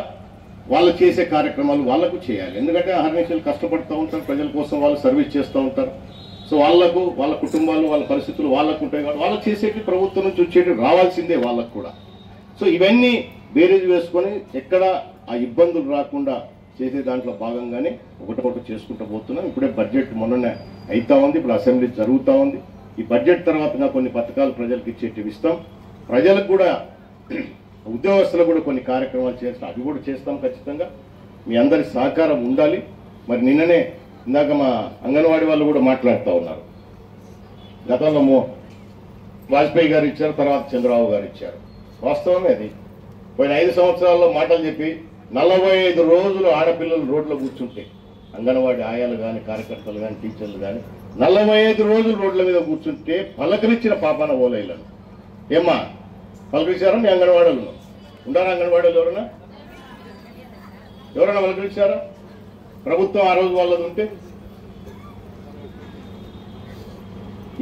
వాళ్ళు చేసే కార్యక్రమాలు వాళ్ళకు చేయాలి. ఎందుకంటే అహర్నిశలు కష్టపడుతూ ఉంటారు, ప్రజల కోసం వాళ్ళు సర్వీస్ చేస్తూ ఉంటారు. సో వాళ్ళకు, వాళ్ళ కుటుంబాలు, వాళ్ళ పరిస్థితులు వాళ్ళకు ఉంటాయి కాబట్టి వాళ్ళకి చేసేటి ప్రభుత్వం నుంచి వచ్చేటి రావాల్సిందే వాళ్ళకు కూడా. సో ఇవన్నీ బేరీజ్ వేసుకొని ఎక్కడ ఆ ఇబ్బందులు రాకుండా చేసే దాంట్లో భాగంగానే ఒకటి చేసుకుంటూ పోతున్నాం. ఇప్పుడే బడ్జెట్ మొన్ననే అవుతా ఉంది, ఇప్పుడు అసెంబ్లీ జరుగుతూ ఉంది. ఈ బడ్జెట్ తర్వాత కొన్ని పథకాలు ప్రజలకు ఇచ్చేటివి ఇస్తాం. ప్రజలకు కూడా, ఉద్యోగస్తులకు కూడా కొన్ని కార్యక్రమాలు చేస్తాం, అవి కూడా చేస్తాం ఖచ్చితంగా. మీ అందరి సహకారం ఉండాలి. మరి నిన్ననే ఇందాక మా అంగన్వాడీ వాళ్ళు కూడా మాట్లాడుతూ ఉన్నారు. గతంలో వాజ్పేయి గారు ఇచ్చారు, తర్వాత చంద్రబాబు గారు ఇచ్చారు. వాస్తవమే అది. పోయిన 5 సంవత్సరాల్లో మాటలు చెప్పి 45 రోజులు ఆడపిల్లలు రోడ్లో కూర్చుంటే, అంగన్వాడీ ఆయాలు కానీ, కార్యకర్తలు కానీ, టీచర్లు కానీ 45 రోజులు రోడ్ల మీద కూర్చుంటే పలకరించిన పాపాన ఓలైలను. ఏమ్మా పలకరించారా? మీ అంగన్వాడీలు ఉండారా? అంగన్వాడీలు ఎవరైనా పలకరించారా? ప్రభుత్వం ఆ రోజు వాళ్ళది ఉంటే.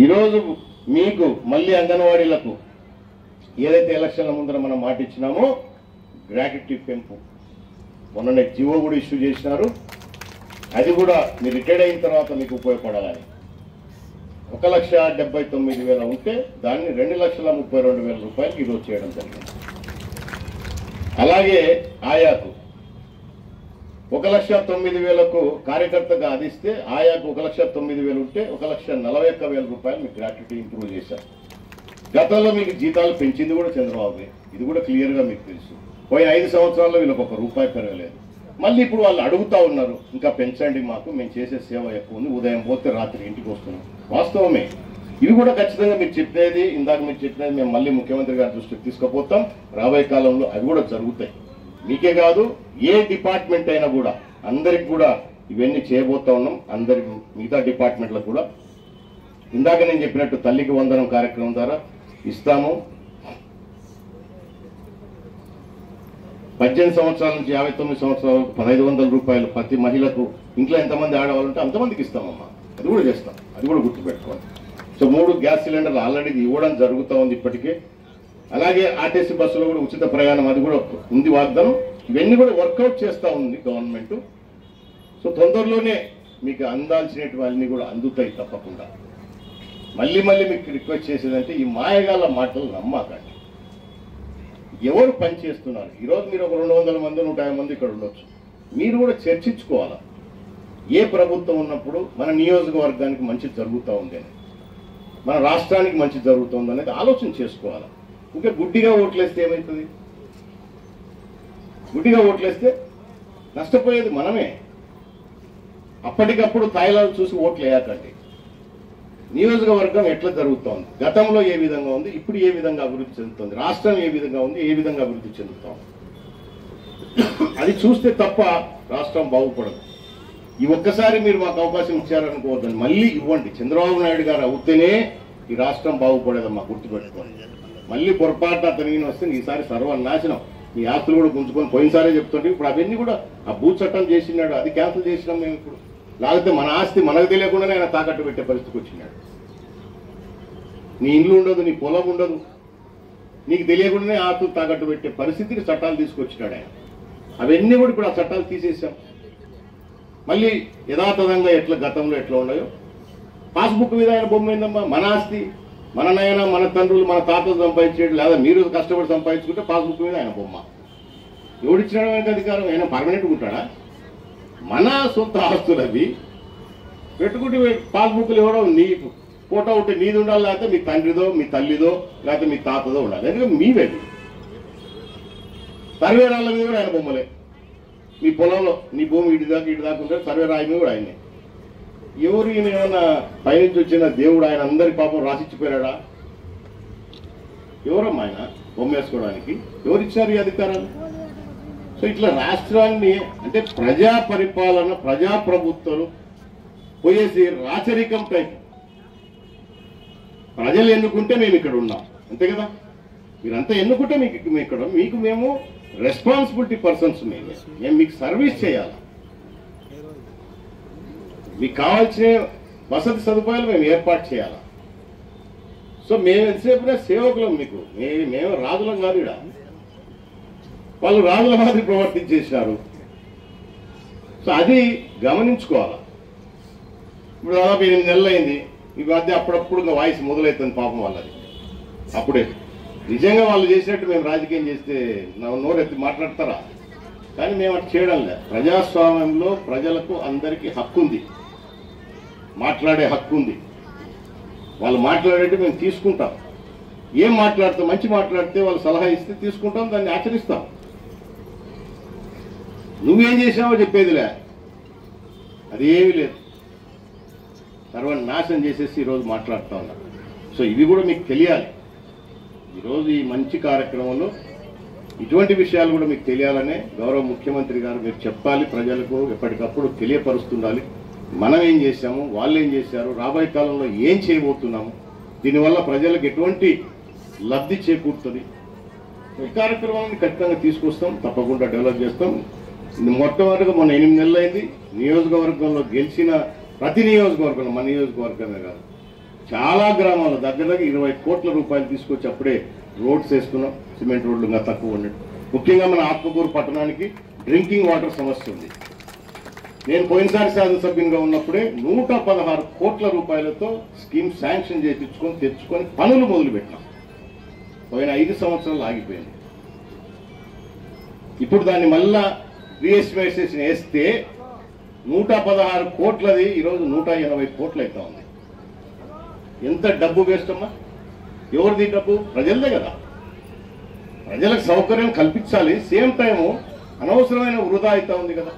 ఈరోజు మీకు మళ్ళీ అంగన్వాడీలకు ఏదైతే ఎలక్షన్ల ముందర మనం మాట ఇచ్చినామో గ్రాట్యుటీ పెంపు మొన్ననే జీవో కూడా ఇష్యూ చేసినారు. అది కూడా మీరు రిటైర్డ్ అయిన తర్వాత మీకు ఉపయోగపడాలని. 1,79,000 ఉంటే దాన్ని 2,32,000 రూపాయలు ఈరోజు చేయడం జరిగింది. అలాగే ఆయాకు 1,09,000కు కార్యకర్తగా ఆదిస్తే ఆయాకు 1,09,000 ఉంటే 1,41,000 రూపాయలు మీకు గ్రాట్యుటీ ఇంప్రూవ్ చేశారు. గతంలో మీకు జీతాలు పెంచింది కూడా చంద్రబాబు, ఇది కూడా క్లియర్గా మీకు తెలుసు. పోయిన 5 సంవత్సరాల్లో వీళ్ళకి ₹1 పెరగలేదు. మళ్ళీ ఇప్పుడు వాళ్ళు అడుగుతా ఉన్నారు, ఇంకా పెంచండి మాకు, మేము చేసే సేవ ఎక్కువ ఉంది, ఉదయం పోతే రాత్రి ఇంటికి వస్తున్నాం. వాస్తవమే, ఇవి కూడా ఖచ్చితంగా మీరు చెప్పినది, ఇందాక మీరు చెప్పినది మేము మళ్ళీ ముఖ్యమంత్రి గారి దృష్టికి తీసుకుపోతాం. రాబోయే కాలంలో అవి కూడా జరుగుతాయి. మీకే కాదు, ఏ డిపార్ట్మెంట్ అయినా కూడా అందరికి కూడా ఇవన్నీ చేయబోతా ఉన్నాం. అందరి మిగతా డిపార్ట్మెంట్లకు కూడా ఇందాక నేను చెప్పినట్టు తల్లికి వందనం కార్యక్రమం ద్వారా ఇస్తాము. 18 సంవత్సరాల నుంచి 59 సంవత్సరాల వరకు 1,500 రూపాయలు ప్రతి మహిళకు. ఇంట్లో ఎంతమంది ఆడవాళ్ళు ఉంటే అంతమందికి ఇస్తామమ్మా. అది కూడా చేస్తాం, అది కూడా గుర్తుపెట్టుకోవాలి. సో 3 గ్యాస్ సిలిండర్లు ఆల్రెడీ ఇవ్వడం జరుగుతూ ఉంది ఇప్పటికే. అలాగే ఆర్టీసీ బస్సులో కూడా ఉచిత ప్రయాణం, అది కూడా ఉంది వాగ్దానం. ఇవన్నీ కూడా వర్కౌట్ చేస్తూ ఉంది గవర్నమెంట్. సో తొందరలోనే మీకు అందాల్సినటువన్నీ కూడా అందుతాయి తప్పకుండా. మళ్ళీ మళ్ళీ మీకు రిక్వెస్ట్ చేసేదంటే ఈ మాయగాల మాటలు నమ్మకండి. ఎవరు పని చేస్తున్నారు? ఈరోజు మీరు ఒక 200 మంది 150 మంది ఇక్కడ ఉండొచ్చు. మీరు కూడా చర్చించుకోవాలా, ఏ ప్రభుత్వం ఉన్నప్పుడు మన నియోజకవర్గానికి మంచి జరుగుతూ ఉంది అని, మన రాష్ట్రానికి మంచి జరుగుతుంది అనేది ఆలోచన చేసుకోవాలా. ఇంకా గుడ్డిగా ఓట్లేస్తే ఏమవుతుంది? గుడ్డిగా ఓట్లేస్తే నష్టపోయేది మనమే. అప్పటికప్పుడు తాయిలాలు చూసి ఓట్లు వేయకండి. నియోజకవర్గం ఎట్లా జరుగుతోంది, గతంలో ఏ విధంగా ఉంది, ఇప్పుడు ఏ విధంగా అభివృద్ధి చెందుతుంది, రాష్ట్రం ఏ విధంగా ఉంది, ఏ విధంగా అభివృద్ధి చెందుతోంది, అది చూస్తే తప్ప రాష్ట్రం బాగుపడదు. ఈ ఒక్కసారి మీరు మాకు అవకాశం ఇచ్చారనుకోవద్దని, మళ్ళీ ఇవ్వండి. చంద్రబాబు నాయుడు గారు అవుతేనే ఈ రాష్ట్రం బాగుపడేదమ్మా, గుర్తుపెట్టుకోండి. మళ్ళీ పొరపాటున అతనికి వస్తే ఈసారి సర్వనాశనం. ఈ ఆస్తులు కూడా గుంజుకొని పోయినసారే చెప్తుంటే ఇప్పుడు అవన్నీ కూడా ఆ భూ చట్టం చేసినాడు, అది క్యాన్సిల్ చేసినాం మేము. ఇప్పుడు లేకపోతే మన ఆస్తి మనకు తెలియకుండానే ఆయన తాకట్టు పెట్టే పరిస్థితికి వచ్చినాడు. నీ ఇల్లు ఉండదు, నీ పొలం ఉండదు, నీకు తెలియకుండానే ఆస్తులు తాకట్టు పెట్టే పరిస్థితికి చట్టాలు తీసుకొచ్చినాడు ఆయన. అవన్నీ కూడా ఇప్పుడు ఆ చట్టాలు తీసేసాం. మళ్ళీ యథాతథంగా ఎట్లా గతంలో ఎట్లా ఉన్నాయో పాస్బుక్ మీద ఆయన బొమ్మ ఏందమ్మా? మన ఆస్తి, మన నాయన, మన తండ్రులు, మన తాతలు సంపాదించేది, లేదా మీరు కష్టపడి సంపాదించుకుంటే పాస్బుక్ మీద ఆయన బొమ్మ. ఎవడిచ్చినాడు ఆయనకు అధికారం? ఆయన పర్మనెంట్గా ఉంటాడా? మన సొంత ఆస్తులు అవి పెట్టుకుంటే పాస్బుక్లు ఎవరో నీ ఫోటో ఉంటే నీది ఉండాలి, లేకపోతే మీ తండ్రిదో, మీ తల్లిదో, లేకపోతే మీ తాతదో ఉండాలి. ఎందుకంటే మీవే. సర్వే రాళ్ళ మీద కూడా ఆయన బొమ్మలే. మీ పొలంలో నీ భూమి ఇటు దాకా ఉంటే సర్వే రాయి మీద కూడా ఆయనే. ఎవరు ఈయన ఏమన్నా పైనుంచి వచ్చిన దేవుడు ఆయన అందరి పాపం రాసిచ్చిపోయాడా? ఎవరమ్మా ఆయన బొమ్మ వేసుకోవడానికి? ఎవరిచ్చారు ఈ అధికారాలు? సో ఇట్లా రాష్ట్రాన్ని అంటే ప్రజా పరిపాలన, ప్రజాప్రభుత్వాలు పోయేసి రాచరికం టైప్. ప్రజలు ఎన్నుకుంటే మేము ఇక్కడ ఉన్నాం, అంతే కదా. మీరంతా ఎన్నుకుంటే మీకు ఇక్కడ, మీకు మేము రెస్పాన్సిబిలిటీ పర్సన్స్. మేము మీకు సర్వీస్ చేయాలి. మీకు కావాల్సిన వసతి సదుపాయాలు మేము ఏర్పాటు చేయాలి. సో మేము ఎంతసేపు సేవకులం మీకు. మేము రాజులం కాదు. ఇక్కడ వాళ్ళు రాజుల మాదిరి ప్రవర్తించేసినారు. సో అది గమనించుకోవాలి. ఇప్పుడు దాదాపు 8 నెలలు అయింది. ఈ మధ్య అప్పుడప్పుడు ఇంకా వాయిస్ మొదలవుతుంది పాపం వాళ్ళది. అప్పుడే నిజంగా వాళ్ళు చేసినట్టు మేము రాజకీయం చేస్తే నోరెత్తి మాట్లాడతారా? కానీ మేము అటు చేయడం లేదు. ప్రజాస్వామ్యంలో ప్రజలకు అందరికీ హక్కు ఉంది, మాట్లాడే హక్కు ఉంది. వాళ్ళు మాట్లాడేట్టు మేము తీసుకుంటాం. ఏం మాట్లాడతాం? మంచి మాట్లాడితే వాళ్ళు సలహా ఇస్తే తీసుకుంటాం, దాన్ని ఆచరిస్తాం. నువ్వేం చేసావో చెప్పేదిలే, అదేమీ లేదు. సర్వనాశనం చేసేసి ఈరోజు మాట్లాడుతూ ఉన్నారు. సో ఇవి కూడా మీకు తెలియాలి. ఈరోజు ఈ మంచి కార్యక్రమంలో ఇటువంటి విషయాలు కూడా మీకు తెలియాలనే గౌరవ ముఖ్యమంత్రి గారు మీరు చెప్పాలి. ప్రజలకు ఎప్పటికప్పుడు తెలియపరుస్తుండాలి. మనం ఏం చేశాము, వాళ్ళు ఏం చేశారు, రాబోయే కాలంలో ఏం చేయబోతున్నాము, దీనివల్ల ప్రజలకు ఎటువంటి లబ్ధి చేకూరుతుంది. ఈ కార్యక్రమాన్ని ఖచ్చితంగా తీసుకొస్తాం, తప్పకుండా డెవలప్ చేస్తాం. మొట్టమొదటిగా మొన్న 8 నెలలు అయింది. నియోజకవర్గంలో గెలిచిన ప్రతి నియోజకవర్గంలో, మన నియోజకవర్గమే కాదు, చాలా గ్రామాలు దగ్గర 20 కోట్ల రూపాయలు తీసుకొచ్చి అప్పుడే రోడ్స్ వేసుకున్నాం. సిమెంట్ రోడ్లు ఇంకా తక్కువ ఉన్నట్టు. ముఖ్యంగా మన ఆత్మకూరు పట్టణానికి డ్రింకింగ్ వాటర్ సమస్య ఉంది. నేను పోయినసారి శాసనసభ్యునిగా ఉన్నప్పుడే 116 కోట్ల రూపాయలతో స్కీమ్ శాంక్షన్ చేయించుకొని తెచ్చుకొని పనులు మొదలుపెట్టినాం. పోయిన 5 సంవత్సరాలు ఆగిపోయింది. ఇప్పుడు దాన్ని మళ్ళా రీఎస్టిమేషన్ వేస్తే 116 కోట్లది ఈరోజు 180 కోట్లు అవుతా ఉంది. ఎంత డబ్బు వేస్ట్ అమ్మా? ఎవరిది డబ్బు? ప్రజలదే కదా. ప్రజలకు సౌకర్యం కల్పించాలి, సేమ్ టైము అనవసరమైన వృధా అవుతా ఉంది కదా.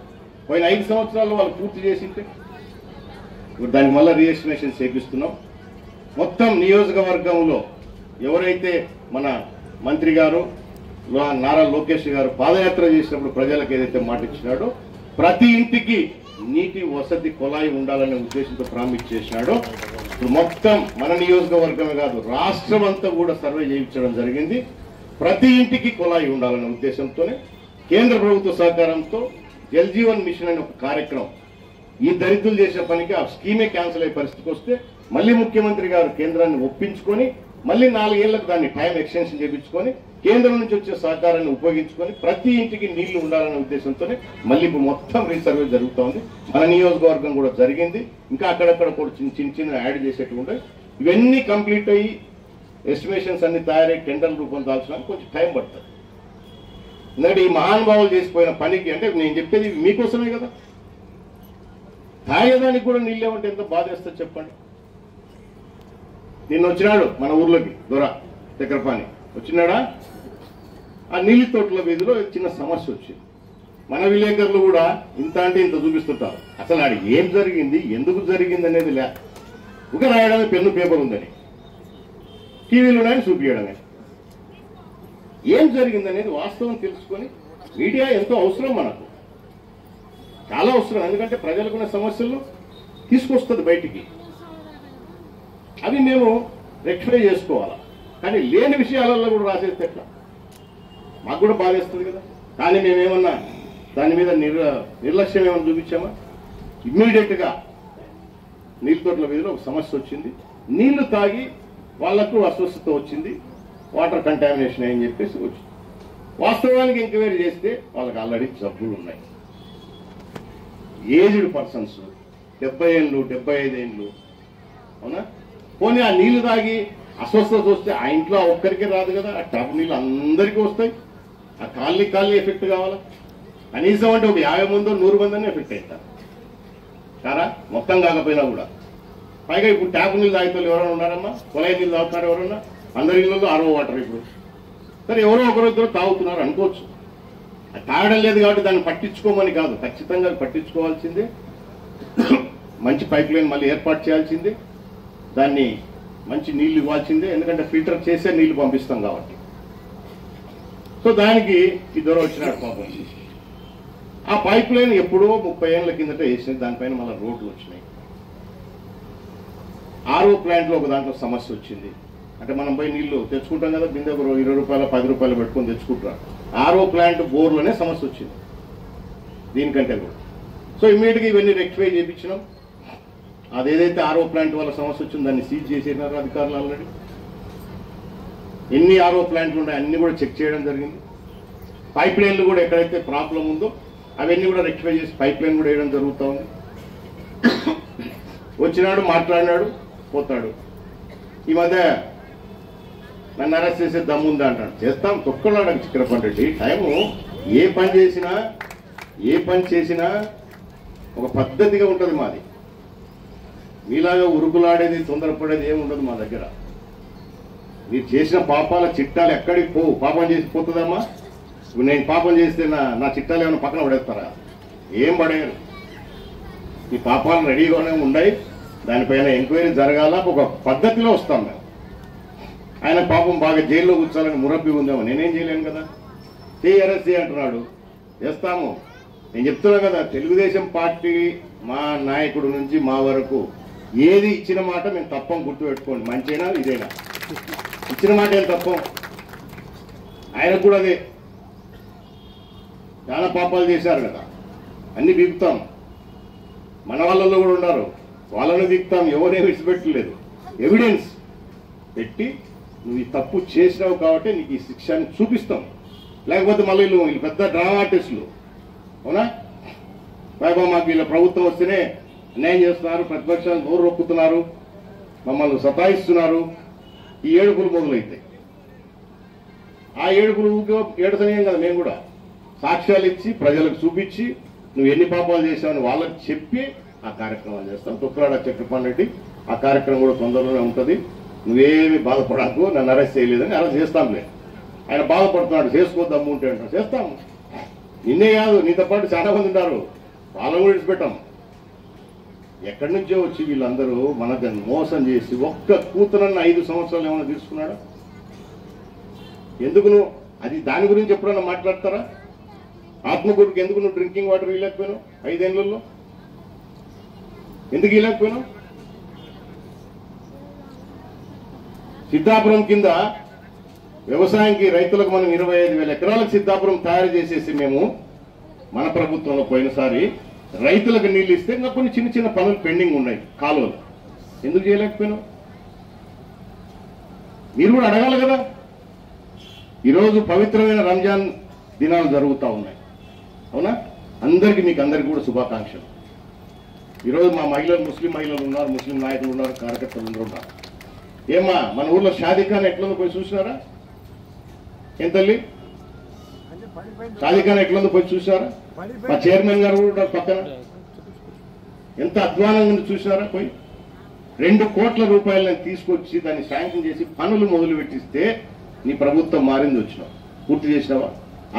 పోయిన 5 సంవత్సరాల్లో వాళ్ళు పూర్తి చేసింటే ఇప్పుడు దానికి మళ్ళీ రీఎస్టిమేషన్ చేపిస్తున్నాం. మొత్తం నియోజకవర్గంలో ఎవరైతే మన మంత్రి గారు నారా లోకేష్ గారు పాదయాత్ర చేసినప్పుడు ప్రజలకు ఏదైతే మాట ఇచ్చినాడో ప్రతి ఇంటికి నీటి వసతి కొలాయి ఉండాలనే ఉద్దేశంతో ప్రామిస్ చేసినాడో ఇప్పుడు మొత్తం మన నియోజకవర్గమే కాదు రాష్ట్రం అంతా కూడా సర్వే చేయించడం జరిగింది. ప్రతి ఇంటికి కొలాయి ఉండాలనే ఉద్దేశంతోనే కేంద్ర ప్రభుత్వ సహకారంతో జల్ జీవన్ మిషన్ అనే ఒక కార్యక్రమం, ఈ దళితులు చేసిన పనికి ఆ స్కీమే క్యాన్సిల్ అయ్యే పరిస్థితికి వస్తే మళ్ళీ ముఖ్యమంత్రి గారు కేంద్రాన్ని ఒప్పించుకొని మళ్ళీ 4 ఏళ్లకు దాన్ని టైం ఎక్స్టెన్షన్ చేయించుకొని కేంద్రం నుంచి వచ్చే సహకారాన్ని ఉపయోగించుకొని ప్రతి ఇంటికి నీళ్లు ఉండాలనే ఉద్దేశంతోనే మళ్ళీ ఇప్పుడు మొత్తం రీసర్వే జరుగుతోంది. మన నియోజకవర్గం కూడా జరిగింది. ఇంకా అక్కడక్కడ కూడా చిన్న యాడ్ చేసేట్టు ఉంటాయి. ఇవన్నీ కంప్లీట్ అయ్యి ఎస్టిమేషన్స్ అన్ని తయారై టెండర్ రూపం దాల్చడానికి కొంచెం టైం పడుతుంది. ఎందుకంటే ఈ మహానుభావులు చేసిపోయిన పనికి అంటే నేను చెప్పేది మీకోసమే కదా. తాగేదానికి కూడా నీళ్ళు ఏమంటే ఎంత బాధేస్తా చెప్పండి. నిన్న వచ్చినాడు మన ఊర్లోకి దొర చక్రపాణి వచ్చినాడా, ఆ నీళ్ళ తోటల వీధిలో చిన్న సమస్య వచ్చింది. మన విలేకరులు కూడా ఇంత అంటే ఇంత చూపిస్తుంటారు. అసలు ఆడ ఏం జరిగింది, ఎందుకు జరిగింది అనేది లే, ఒక రాయడమే పెన్ను పేపర్ ఉందని, టీవీలు ఉన్నాయని చూపించడమే. ఏం జరిగింది అనేది వాస్తవం తెలుసుకొని మీడియా ఎంతో అవసరం, మనకు చాలా అవసరం. ఎందుకంటే ప్రజలకున్న సమస్యలు తీసుకొస్తుంది బయటికి, అవి మేము రెక్టిఫై చేసుకోవాలా. కానీ లేని విషయాలలో కూడా రాసేస్తే ఎట్లా? మాకు కూడా బాధేస్తుంది కదా. కానీ మేమేమన్నా దాని మీద నిర్లక్ష్యం ఏమన్నా చూపించామా? ఇమ్మీడియట్గా నీళ్ళ తోటల వీధిలో ఒక సమస్య వచ్చింది, నీళ్లు తాగి వాళ్లకు అస్వస్థత వచ్చింది, వాటర్ కంటామినేషన్ అని చెప్పేసి వచ్చింది. వాస్తవానికి ఎంక్వైరీ చేస్తే వాళ్ళకి ఆల్రెడీ జబ్బులు ఉన్నాయి. ఏజ్డ్ పర్సన్స్ 70 ఏళ్ళు 75 ఏళ్ళు, అవునా? పోనీ ఆ నీళ్లు తాగి అస్వస్థత వస్తే ఆ ఇంట్లో ఒక్కరికి రాదు కదా, ఆ ట్యాప్ నీళ్ళు అందరికీ వస్తాయి. ఆ కాళ్ళకి ఎఫెక్ట్ కావాలా? కనీసం అంటే ఒక 50 మందో 100 మంది ఎఫెక్ట్ అవుతారు కారా, మొత్తం కాకపోయినా కూడా. పైగా ఇప్పుడు ట్యాప్ నీళ్ళు తాగుతారు ఎవరైనా ఉన్నారమ్మా? కొలాయి నీళ్ళు తాగుతున్నారు ఎవరన్నా? అందరి ఇళ్ళలో ఆర్ఓ వాటర్ ఇప్పుడు. సరే ఎవరో ఒకరిద్దరు తాగుతున్నారు అనుకోవచ్చు. అది తాగడం లేదు కాబట్టి దాన్ని పట్టించుకోమని కాదు, ఖచ్చితంగా పట్టించుకోవాల్సిందే. మంచి పైప్ లైన్ మళ్ళీ ఏర్పాటు చేయాల్సిందే, దాన్ని మంచి నీళ్లు ఇవ్వాల్సిందే. ఎందుకంటే ఫిల్టర్ చేసే నీళ్లు పంపిస్తాం కాబట్టి. సో దానికి ఇద్దరు వచ్చినాడు పాపం. ఆ పైప్ లైన్ ఎప్పుడో 30 ఏళ్ల కిందట వేసినది, దానిపైన మళ్ళీ రోడ్లు వచ్చినాయి. ఆర్ఓ ప్లాంట్లో ఒక దాంట్లో సమస్య వచ్చింది. అంటే మనం పోయి నీళ్లు తెచ్చుకుంటాం కదా, బిందె 20 రూపాయలు 10 రూపాయలు పెట్టుకొని తెచ్చుకుంటారు. ఆర్ఓ ప్లాంట్ బోర్లోనే సమస్య వచ్చింది దీనికంటే కూడా. సో ఇమ్మీడియట్గా ఇవన్నీ రెక్టిఫై చేయించినాం. అదేదైతే ఆర్ఓ ప్లాంట్ వల్ల సమస్య వచ్చిందో దాన్ని సీజ్ చేసేసినారు అధికారులు ఆల్రెడీ. ఎన్ని ఆర్ఓ ప్లాంట్లు ఉన్నాయి అన్ని కూడా చెక్ చేయడం జరిగింది. పైప్ లైన్లు కూడా ఎక్కడైతే ప్రాబ్లం ఉందో అవన్నీ కూడా రెక్టిఫై చేసి పైప్ లైన్ కూడా వేయడం జరుగుతూ ఉంది. వచ్చినాడు, మాట్లాడినాడు, పోతాడు. ఈ మధ్య నన్ను అరెస్ట్ చేసే దమ్ముందా అంటాడు. చేస్తాం, తొక్కలాడు చక్రపాణి రెడ్డి. టైము ఏ పని చేసినా ఒక పద్ధతిగా ఉంటుంది మాది. మీలాగా ఉరుకులాడేది తొందరపడేది ఏమి ఉండదు మా దగ్గర. మీరు చేసిన పాపాల చిట్టాలు ఎక్కడికి పోవు. పాపం చేసి పోతుందమ్మా? ఇప్పుడు నేను పాపం చేస్తే నా చిట్టాలు ఏమైనా పక్కన పడేస్తారా? ఏం పడేయరు. ఈ పాపాలు రెడీగానే ఉన్నాయి, దానిపైన ఎంక్వైరీ జరగాల, ఒక పద్ధతిలో వస్తాం మేము. ఆయన పాపం బాగా జైల్లో కూర్చోాలని మురబ్బి ఉందేమో, నేనేం చేయలేను కదా. అరెస్ట్ అంటున్నాడు, చేస్తాము. నేను చెప్తున్నా కదా, తెలుగుదేశం పార్టీ మా నాయకుడు నుంచి మా వరకు ఏది ఇచ్చిన మాట మేము తప్పం, గుర్తుపెట్టుకోండి. మంచైనా ఇదైనా ఇచ్చిన మాట ఏం తప్పం. ఆయనకు కూడా అదే, చాలా పాపాలు చేశారు కదా, అన్ని దిగుతాం. మన వాళ్ళల్లో కూడా ఉన్నారు, వాళ్ళని దిగుతాం. ఎవరేమి విడిచిపెట్టలేదు. ఎవిడెన్స్ పెట్టి నువ్వు ఈ తప్పు చేసినావు కాబట్టి నీకు ఈ శిక్షని చూపిస్తాం. లేకపోతే మళ్ళీ వీళ్ళు పెద్ద డ్రామా ఆర్టిస్టులు, అవునా? బాబా మాకు వీళ్ళ ప్రభుత్వం వస్తేనే అన్యాయం చేస్తున్నారు, ప్రతిపక్షాలు నోరు రొక్కుతున్నారు, మమ్మల్ని సతాయిస్తున్నారు, ఈ ఏడుపులు మొదలైతాయి. ఆ ఏడుపులు ఏడుసనేయం కదా మేము కూడా. సాక్ష్యాలు ఇచ్చి ప్రజలకు చూపించి నువ్వు ఎన్ని పాపాలు చేశావని వాళ్ళకి చెప్పి ఆ కార్యక్రమాలు చేస్తాం. తుక్రాడ చక్రపాణి రెడ్డి ఆ కార్యక్రమం కూడా తొందరలోనే ఉంటుంది. నువ్వేమి బాధపడకు, నన్ను అరెస్ట్ చేయలేదని అరెస్ట్ చేస్తాంలే. ఆయన బాధపడుతున్నాడు, చేసుకోవద్దాము ఉంటే అంటారు, చేస్తాం. నిన్నే కాదు, నీతో పాటు చాలా మంది ఉన్నారు, వాళ్ళని కూడా విడిచిపెట్టాం. ఎక్కడి నుంచో వచ్చి వీళ్ళందరూ మనకు మోసం చేసి ఒక్క కూతురన్న 5 సంవత్సరాలు ఏమైనా తీసుకున్నాడా? ఎందుకు నువ్వు అది దాని గురించి ఎప్పుడన్నా మాట్లాడతారా? ఆత్మగురికి ఎందుకు నువ్వు డ్రింకింగ్ వాటర్ ఇవ్వలేకపోయినావు? 5 ఏళ్లలో ఎందుకు ఇవ్వలేకపోయినావు? సిద్ధాపురం కింద వ్యవసాయానికి రైతులకు మనం 25,000 ఎకరాలకు సిద్ధాపురం తయారు చేసేసి మేము మన ప్రభుత్వంలో పోయినసారి రైతులకు నీళ్లు ఇస్తే ఇంకా కొన్ని చిన్న చిన్న పనులు పెండింగ్ ఉన్నాయి కాలువలు. ఎందుకు చేయలేకపోయినావు? మీరు కూడా అడగాలి కదా. ఈరోజు పవిత్రమైన రంజాన్ దినాలు జరుగుతూ ఉన్నాయి, అవునా? మీకు అందరికీ కూడా శుభాకాంక్షలు. ఈరోజు మా మహిళలు, ముస్లిం మహిళలు ఉన్నారు, ముస్లిం నాయకులు ఉన్నారు, కార్యకర్తలు ఉన్నారు. ఏమా మన ఊర్లో షాదీఖాన్ ఎట్లుందో పోయి చూసినారా? ఏం తల్లి, షాదీఖాన్ ఎట్లుందో పోయి చూసినారా? మా చైర్మన్ గారు కూడా పక్కన ఎంత అధ్వానంగా ఉంది చూసినారా? పోయి 2 కోట్ల రూపాయలను తీసుకొచ్చి దాన్ని శాంక్షన్ చేసి పనులు మొదలు పెట్టిస్తే నీ ప్రభుత్వం మారింది, వచ్చినావు, పూర్తి చేసినావా?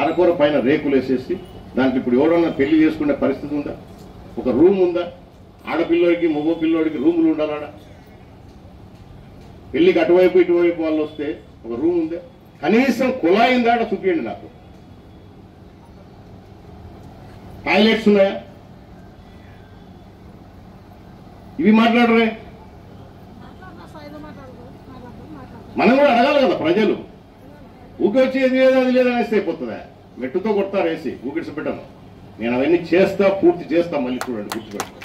అరకొర పైన రేకులు వేసేసి దాంట్లో ఇప్పుడు ఎవడన్నా పెళ్లి చేసుకునే పరిస్థితి ఉందా? ఒక రూమ్ ఉందా? ఆడపిల్లోడికి మగ పిల్లోడికి రూములు ఉండాలాడ? పెళ్లికి అటువైపు ఇటువైపు వాళ్ళు వస్తే ఒక రూమ్ ఉందా? కనీసం కుళాయిందా చూపించండి నాకు. టాయిలెట్స్ ఉన్నాయా? ఇవి మాట్లాడరే? మనం కూడా అడగాలి కదా. ప్రజలు ఊకి వచ్చి ఏది లేదు అది లేదనేస్తే అయిపోతుందా? మెట్టుతో కొడతారు వేసి ఊకిడిసి పెట్టను. నేను అవన్నీ చేస్తా, పూర్తి చేస్తా. మళ్ళీ చూడండి, గుర్తుపెట్టుకో.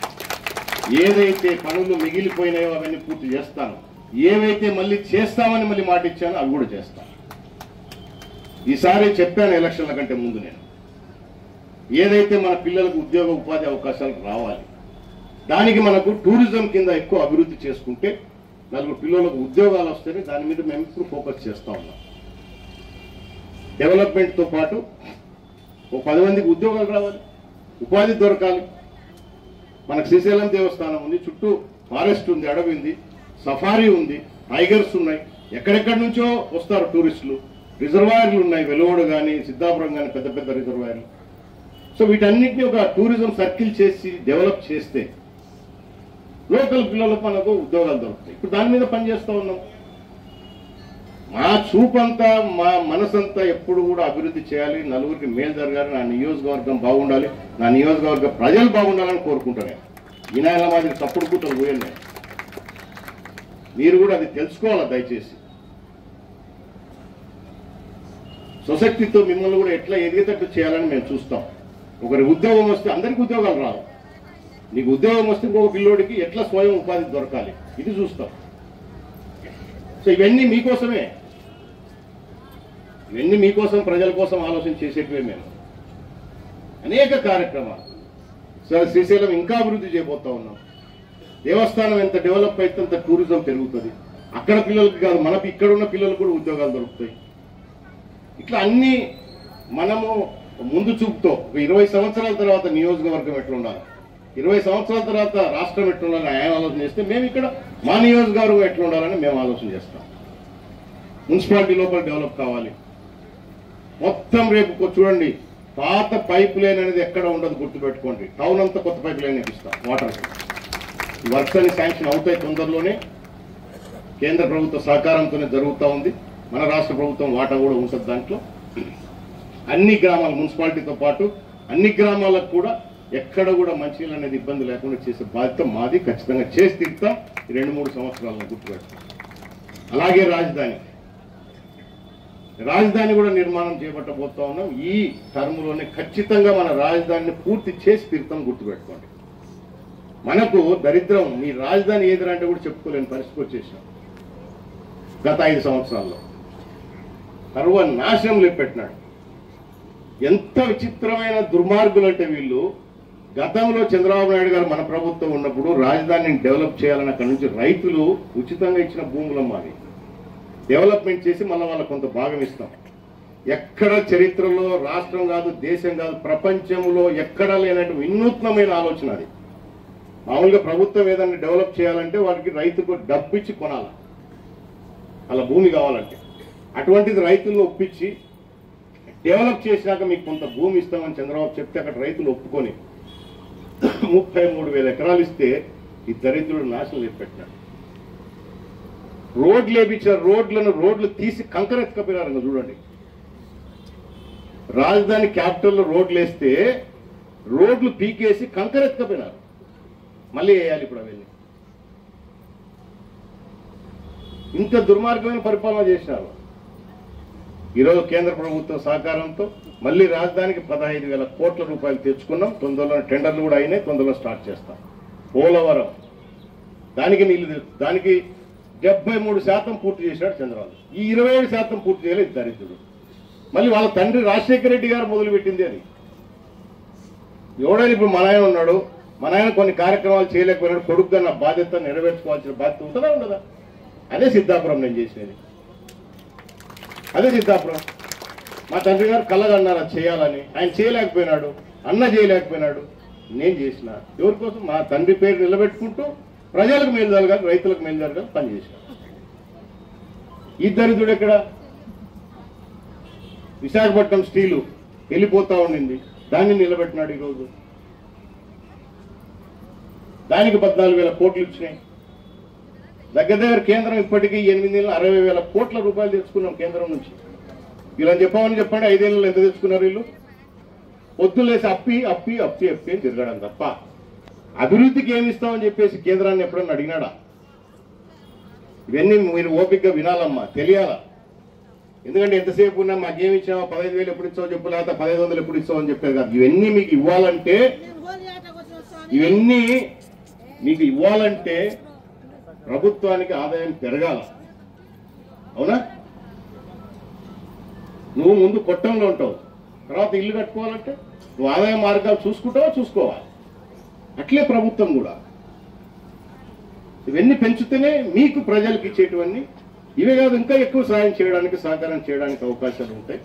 ఏదైతే పనులు మిగిలిపోయినాయో అవన్నీ పూర్తి చేస్తాను. ఏవైతే మళ్ళీ చేస్తామని మళ్ళీ మాట ఇచ్చానో అవి కూడా చేస్తాను. ఈసారి చెప్పాను ఎలక్షన్ల కంటే ముందు, నేను ఏదైతే మన పిల్లలకు ఉద్యోగ ఉపాధి అవకాశాలు రావాలి, దానికి మనకు టూరిజం కింద ఎక్కువ అభివృద్ధి చేసుకుంటే 4 పిల్లలకు ఉద్యోగాలు వస్తేనే దాని మీద మేము ఇప్పుడు ఫోకస్ చేస్తా ఉన్నాం. డెవలప్మెంట్తో పాటు ఒక 10 మందికి ఉద్యోగాలు రావాలి, ఉపాధి దొరకాలి. మనకు శ్రీశైలం దేవస్థానం ఉంది, చుట్టూ ఫారెస్ట్ ఉంది, అడవి ఉంది, సఫారీ ఉంది, టైగర్స్ ఉన్నాయి, ఎక్కడెక్కడి నుంచో వస్తారు టూరిస్టులు. రిజర్వాయర్లు ఉన్నాయి, వెలువడు కానీ సిద్ధాపురం కానీ పెద్ద పెద్ద రిజర్వాయర్లు. సో వీటన్నిటిని ఒక టూరిజం సర్కిల్ చేసి డెవలప్ చేస్తే లోకల్ పిల్లలకు మనకు ఉద్యోగాలు దొరుకుతాయి. ఇప్పుడు దాని మీద పనిచేస్తూ ఉన్నాం. మా చూపంతా, మా మనసంతా ఎప్పుడు కూడా అభివృద్ధి చేయాలి, నలుగురికి మేలు జరగాలి, నా నియోజకవర్గం బాగుండాలి, నా నియోజకవర్గ ప్రజలు బాగుండాలని కోరుకుంటాను. ఈనాయన మాదిరి తప్పుడు కూతురు పోయండి. మీరు కూడా అది తెలుసుకోవాలి దయచేసి. సొసైటీతో మిమ్మల్ని కూడా ఎట్లా ఎదిగేటట్టు చేయాలని మేము చూస్తాం. ఒకరి ఉద్యోగం వస్తే అందరికి ఉద్యోగాలు రావు. నీకు ఉద్యోగం వస్తే ఇంకొక పిల్లోడికి ఎట్లా స్వయం ఉపాధి దొరకాలి, ఇది చూస్తాం. సో ఇవన్నీ మీకోసమే, ఇవన్నీ మీకోసం, ప్రజల కోసం ఆలోచన చేసేటివే. మేము అనేక కార్యక్రమాలు. సరే, శ్రీశైలం ఇంకా అభివృద్ధి చేయబోతా ఉన్నాం. దేవస్థానం ఎంత డెవలప్ అయితే అంత టూరిజం పెరుగుతుంది. అక్కడ పిల్లలకి కాదు, మనకి ఇక్కడ ఉన్న పిల్లలకు కూడా ఉద్యోగాలు దొరుకుతాయి. ఇట్లా అన్ని మనము ముందు చూపుతో 20 సంవత్సరాల తర్వాత నియోజకవర్గం ఎట్లా ఉండాలి, 20 సంవత్సరాల తర్వాత రాష్ట్రం ఎట్లా ఉండాలని ఆయన ఆలోచన చేస్తే, మేము ఇక్కడ మా నియోజకవర్గం ఎట్లా ఉండాలని మేము ఆలోచన చేస్తాం. మున్సిపాలిటీ లోపల డెవలప్ కావాలి మొత్తం. రేపు చూడండి, పాత పైప్ లైన్ అనేది ఎక్కడ ఉండదు, గుర్తుపెట్టుకోండి. టౌన్ అంతా కొత్త పైప్ లైన్ ఇస్తాం. వాటర్ వర్క్స్ అని శాంక్షన్ అవుతాయి తొందరలోనే. కేంద్ర ప్రభుత్వ సహకారంతోనే జరుగుతూ ఉంది. మన రాష్ట్ర ప్రభుత్వం వాటా కూడా ఉంటుంది దాంట్లో. అన్ని గ్రామాలు, మున్సిపాలిటీతో పాటు అన్ని గ్రామాలకు కూడా ఎక్కడ కూడా మంచినీళ్ళు అనేది ఇబ్బంది లేకుండా చేసే బాధ్యత మాది. ఖచ్చితంగా చేసి తీరుతాం 2-3 సంవత్సరాలను, గుర్తుపెడతాం. అలాగే రాజధాని కూడా నిర్మాణం చేపట్టబోతా ఉన్నాం. ఈ టర్మ్లోనే ఖచ్చితంగా మన రాజధానిని పూర్తి చేసి తీరుతాం, గుర్తుపెట్టుకోండి. మనకు దరిద్రం, మీ రాజధాని ఏదిరా అంటే కూడా చెప్పుకోలేని పరిస్థితి వచ్చేసాం గత 5 సంవత్సరాల్లో. సర్వనాశనం లేపెట్టినాడు. ఎంత విచిత్రమైన దుర్మార్గులు అంటే వీళ్ళు. గతంలో చంద్రబాబు నాయుడు గారు మన ప్రభుత్వం ఉన్నప్పుడు రాజధానిని డెవలప్ చేయాలని అక్కడి నుంచి రైతులు ఉచితంగా ఇచ్చిన భూములమ్మ, అది డెవలప్మెంట్ చేసి మళ్ళీ వాళ్ళకి కొంత భాగం ఇస్తాం. ఎక్కడ చరిత్రలో రాష్ట్రం కాదు, దేశం కాదు, ప్రపంచంలో ఎక్కడా లేనట్టు వినూత్నమైన ఆలోచన అది. మామూలుగా ప్రభుత్వం ఏదైనా డెవలప్ చేయాలంటే వాటికి రైతుకు డబ్బు ఇచ్చి కొనాలి, అలా భూమి కావాలంటే. అటువంటిది రైతులను ఒప్పించి డెవలప్ చేసినాక మీకు కొంత భూమి ఇస్తామని చంద్రబాబు చెప్తే అక్కడ రైతులు ఒప్పుకొని 33,000 ఎకరాలు ఇస్తే ఈ దరిద్రుడు నాశనం చేసి పెట్టినాడు. రోడ్లు వేపించారు, రోడ్లు తీసి కంకరెత్తుకపోయినారు. చూడండి, రాజధాని క్యాపిటల్లో రోడ్లు వేస్తే రోడ్లు పీకేసి కంకరెత్తుకపోయినారు. మళ్ళీ వేయాలి ఇప్పుడు అవన్నీ. ఇంత దుర్మార్గమైన పరిపాలన చేసినారు. ఈరోజు కేంద్ర ప్రభుత్వం సహకారంతో మళ్ళీ రాజధానికి 15,000 కోట్ల రూపాయలు తెచ్చుకున్నాం. తొందరలో టెండర్లు కూడా అయినాయి, తొందరలో స్టార్ట్ చేస్తాం. పోలవరం దానికి 73% పూర్తి చేశాడు చంద్రబాబు. ఈ 27% పూర్తి చేయలేదు దరిద్రుడు. మళ్ళీ వాళ్ళ తండ్రి రాజశేఖర రెడ్డి గారు మొదలుపెట్టింది అది. ఎవడైనా ఇప్పుడు మన ఆయన ఉన్నాడు, మన ఆయన కొన్ని కార్యక్రమాలు చేయలేకపోయినాడు, కొడుకుగా నా బాధ్యత నెరవేర్చుకోవాల్సిన బాధ్యత ఉంటుందా ఉండదా? అదే సిద్ధాపురం నేను చేసినది, అదే సిద్ధాపురం. మా తండ్రి గారు కళ్ళగన్నారు అది చేయాలని, ఆయన చేయలేకపోయినాడు, అన్న చేయలేకపోయినాడు, నేను చేసిన. ఎవరి కోసం? మా తండ్రి పేరు నిలబెట్టుకుంటూ ప్రజలకు మేలు జరగాలి, రైతులకు మేలు జరగాలి పనిచేసిన. ఈ దరిద్రుడు ఎక్కడ? విశాఖపట్నం స్టీలు వెళ్ళిపోతా ఉండింది, దాన్ని నిలబెట్టినాడు. ఈరోజు దానికి 14,000 కోట్లు ఇచ్చినాయి. దగ్గర కేంద్రం ఇప్పటికీ 8,60,000 కోట్ల రూపాయలు తెచ్చుకున్నాం కేంద్రం నుంచి. వీళ్ళని చెప్పమని చెప్పండి, 5 ఏళ్ళలో ఎంత తెచ్చుకున్నారు వీళ్ళు? పొద్దులేసి అప్పి అప్పి అప్పి అప్పి అని తిరగడం తప్ప అభివృద్ధికి ఏమి ఇస్తామని చెప్పేసి కేంద్రాన్ని ఎప్పుడన్నా అడిగినాడా? ఇవన్నీ మీరు ఓపికగా వినాలమ్మా, తెలియాలా. ఎందుకంటే ఎంతసేపు ఉన్నా మాకేమి ఇచ్చామో 15,000 ఎప్పుడు ఇస్తామో చెప్పు, లేకపోతే 1500 ఎప్పుడు ఇస్తామో అని చెప్పారు కాదు. ఇవన్నీ మీకు ఇవ్వాలంటే ప్రభుత్వానికి ఆదాయం పెరగాల. అవునా? నువ్వు ముందు కొట్టంలో ఉంటావు, తర్వాత ఇల్లు కట్టుకోవాలంటే నువ్వు ఆదాయ మార్గాలు చూసుకోవాలి. అట్లే ప్రభుత్వం కూడా ఇవన్నీ పెంచుతూనే మీకు ప్రజలకు ఇచ్చేటివన్నీ ఇవే కాదు, ఇంకా ఎక్కువ సాయం చేయడానికి, సహకారం చేయడానికి అవకాశాలు ఉంటాయి.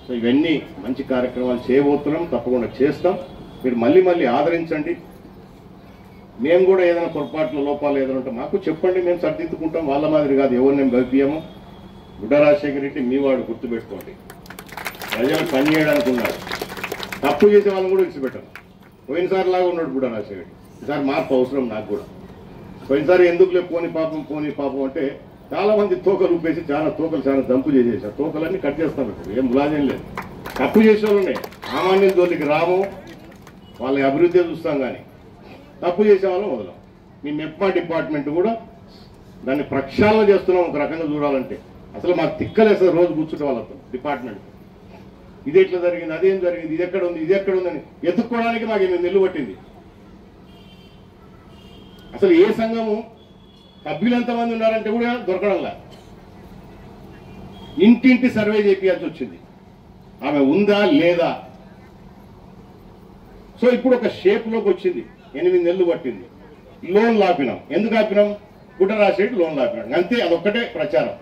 సో ఇవన్నీ మంచి కార్యక్రమాలు చేయబోతున్నాం, తప్పకుండా చేస్తాం. మీరు మళ్ళీ ఆదరించండి. మేము కూడా ఏదైనా పొరపాట్ల లోపాలు ఏదైనా ఉంటే మాకు చెప్పండి, మేము సర్దిద్దుకుంటాం. వాళ్ళ మాదిరి కాదు, ఎవరిని మేము గల్పియము. బుడ్డ రాజశేఖర రెడ్డి మీ వాడు, గుర్తుపెట్టుకోండి. ప్రజలు పని చేయడానికి ఉన్నాడు, తప్పు చేసే వాళ్ళని కూడా విడిచిపెట్టాను. పోయినసారి లాగా ఉన్నాడు బుడ్డ రాజశేఖర రెడ్డి. ఈసారి మార్పు అవసరం నాకు కూడా. పోయినసారి ఎందుకులే పోని పాపం అంటే చాలా మంది తోకలు ఊపేసి తోకలు చాలా దంపు చేసేసారు. తోకలన్నీ కట్ చేస్తాం. ఇప్పుడు ఏం ములాజం లేదు. తప్పు చేసే వాళ్ళనే సామాన్యుల జోలికి రాము, వాళ్ళ అభివృద్ధి చూస్తాం. కానీ తప్పు చేసే వాళ్ళం వదలం. మీ మెప్మా డిపార్ట్మెంట్ కూడా దాన్ని ప్రక్షాళన చేస్తున్నాం. ఒక రకంగా చూడాలంటే అసలు మాకు తిక్కలేస్తుంది రోజు కూర్చుంటే వాళ్ళతో డిపార్ట్మెంట్. ఇది ఎట్లా జరిగింది, అదేం జరిగింది, ఇది ఎక్కడ ఉందని ఎత్తుక్కోవడానికి మాకు 8 నెలలు పట్టింది. అసలు ఏ సంఘము సభ్యులు ఎంతమంది ఉన్నారంటే కూడా దొరకడంలా. ఇంటింటి సర్వే చేయాల్సి వచ్చింది, ఆమె ఉందా లేదా. సో ఇప్పుడు ఒక షేప్లోకి వచ్చింది. 8 నెలలు పట్టింది. లోన్లు ఆపినాం. ఎందుకు ఆపినాం? బుడ్డ రాజశేఖర్ లోన్లు ఆపినాడు అంతే. అదొక్కటే ప్రచారం.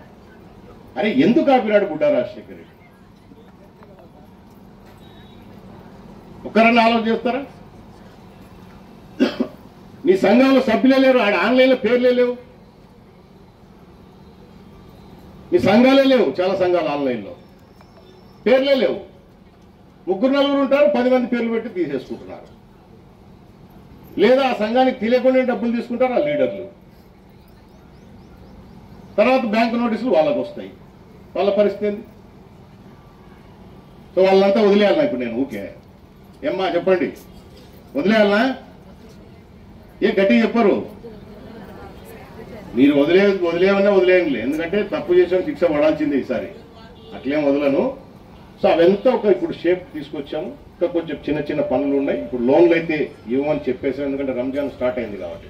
అరే ఎందుకు ఆపినాడు బుడ్డ రాజశేఖర్? ఒక్కరన్నా ఆలోచన చేస్తారా? మీ సంఘంలో సభ్యులే లేరు, ఆడ ఆన్లైన్లో పేర్లే లేవు, మీ సంఘాలే లేవు. చాలా సంఘాలు ఆన్లైన్లో పేర్లే లేవు. 3-4 ఉంటారు, 10 మంది పేర్లు పెట్టి తీసేసుకుంటున్నారు. లేదా ఆ సంఘానికి తెలియకుండా డబ్బులు తీసుకుంటారు ఆ లీడర్లు. తర్వాత బ్యాంకు నోటీసులు వాళ్ళకు వస్తాయి. వాళ్ళ పరిస్థితి ఏంది? సో వాళ్ళంతా వదిలేయాలన్నా ఇప్పుడు నేను? ఊకే ఏమ్మా చెప్పండి, వదిలేయాలనా? ఏ గట్టిగా చెప్పరు మీరు. వదిలేయమన్నా వదిలేయండి, ఎందుకంటే తప్పు చేసిన శిక్ష పడాల్సిందే ఈసారి. అట్లేం వదలను. సో అవంతా ఇప్పుడు షేప్ తీసుకొచ్చాము. ఇంకా కొంచెం చిన్న పనులు ఉన్నాయి. ఇప్పుడు లోన్లు అయితే ఇవ్వమని చెప్పేసాం, ఎందుకంటే రంజాన్ స్టార్ట్ అయింది కాబట్టి.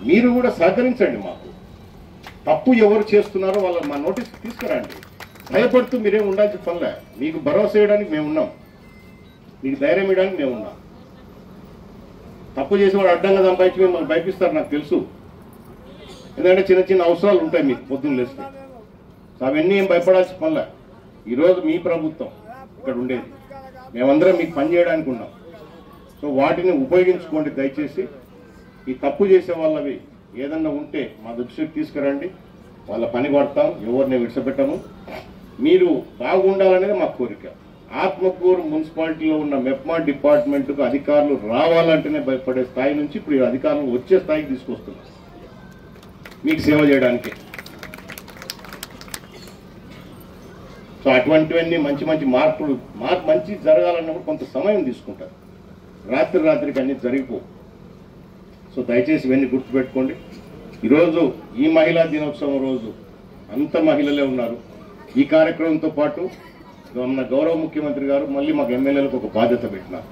మీరు కూడా సహకరించండి మాకు. తప్పు ఎవరు చేస్తున్నారో వాళ్ళ మా నోటీస్ తీసుకురండి. భయపడుతూ మీరేం ఉండాల్సిన పనిలే. మీకు భరోసా వేయడానికి మేము ఉన్నాం, మీకు ధైర్యం ఇవ్వడానికి మేము ఉన్నాం. తప్పు చేసేవాడు అడ్డంగా సంపాదించి మిమ్మల్ని భయపిస్తారు నాకు తెలుసు. ఎందుకంటే చిన్న అవసరాలు ఉంటాయి మీకు పొద్దున్న లేస్తే. అవన్నీ ఏం భయపడాల్సిన పనిలే. ఈరోజు మీ ప్రభుత్వం ఇక్కడ ఉండేది, మేమందరం మీకు పనిచేయడానికి ఉన్నాం. సో వాటిని ఉపయోగించుకోండి దయచేసి. ఈ తప్పు చేసే వాళ్ళవి ఏదన్నా ఉంటే మా దృష్టికి తీసుకురండి, వాళ్ళ పని పడతాం, ఎవరిని విడిచిపెట్టము. మీరు బాగుండాలనేది మా కోరిక. ఆత్మకూరు మున్సిపాలిటీలో ఉన్న మెప్మా డిపార్ట్మెంట్కు అధికారులు రావాలంటేనే భయపడే స్థాయి నుంచి ఇప్పుడు ఈ అధికారులు వచ్చే స్థాయికి తీసుకొస్తున్నారు మీకు సేవ చేయడానికి. సో అటువంటివన్నీ మంచి మంచి మార్పులు మంచి జరగాలన్నప్పుడు కొంత సమయం తీసుకుంటారు, రాత్రికి అన్ని జరిగిపోవు. సో దయచేసి ఇవన్నీ గుర్తుపెట్టుకోండి. ఈరోజు ఈ మహిళా దినోత్సవం రోజు అంత మహిళలే ఉన్నారు. ఈ కార్యక్రమంతో పాటు మన గౌరవ ముఖ్యమంత్రి గారు మళ్ళీ మాకు ఎమ్మెల్యేలకు ఒక బాధ్యత పెట్టినారు.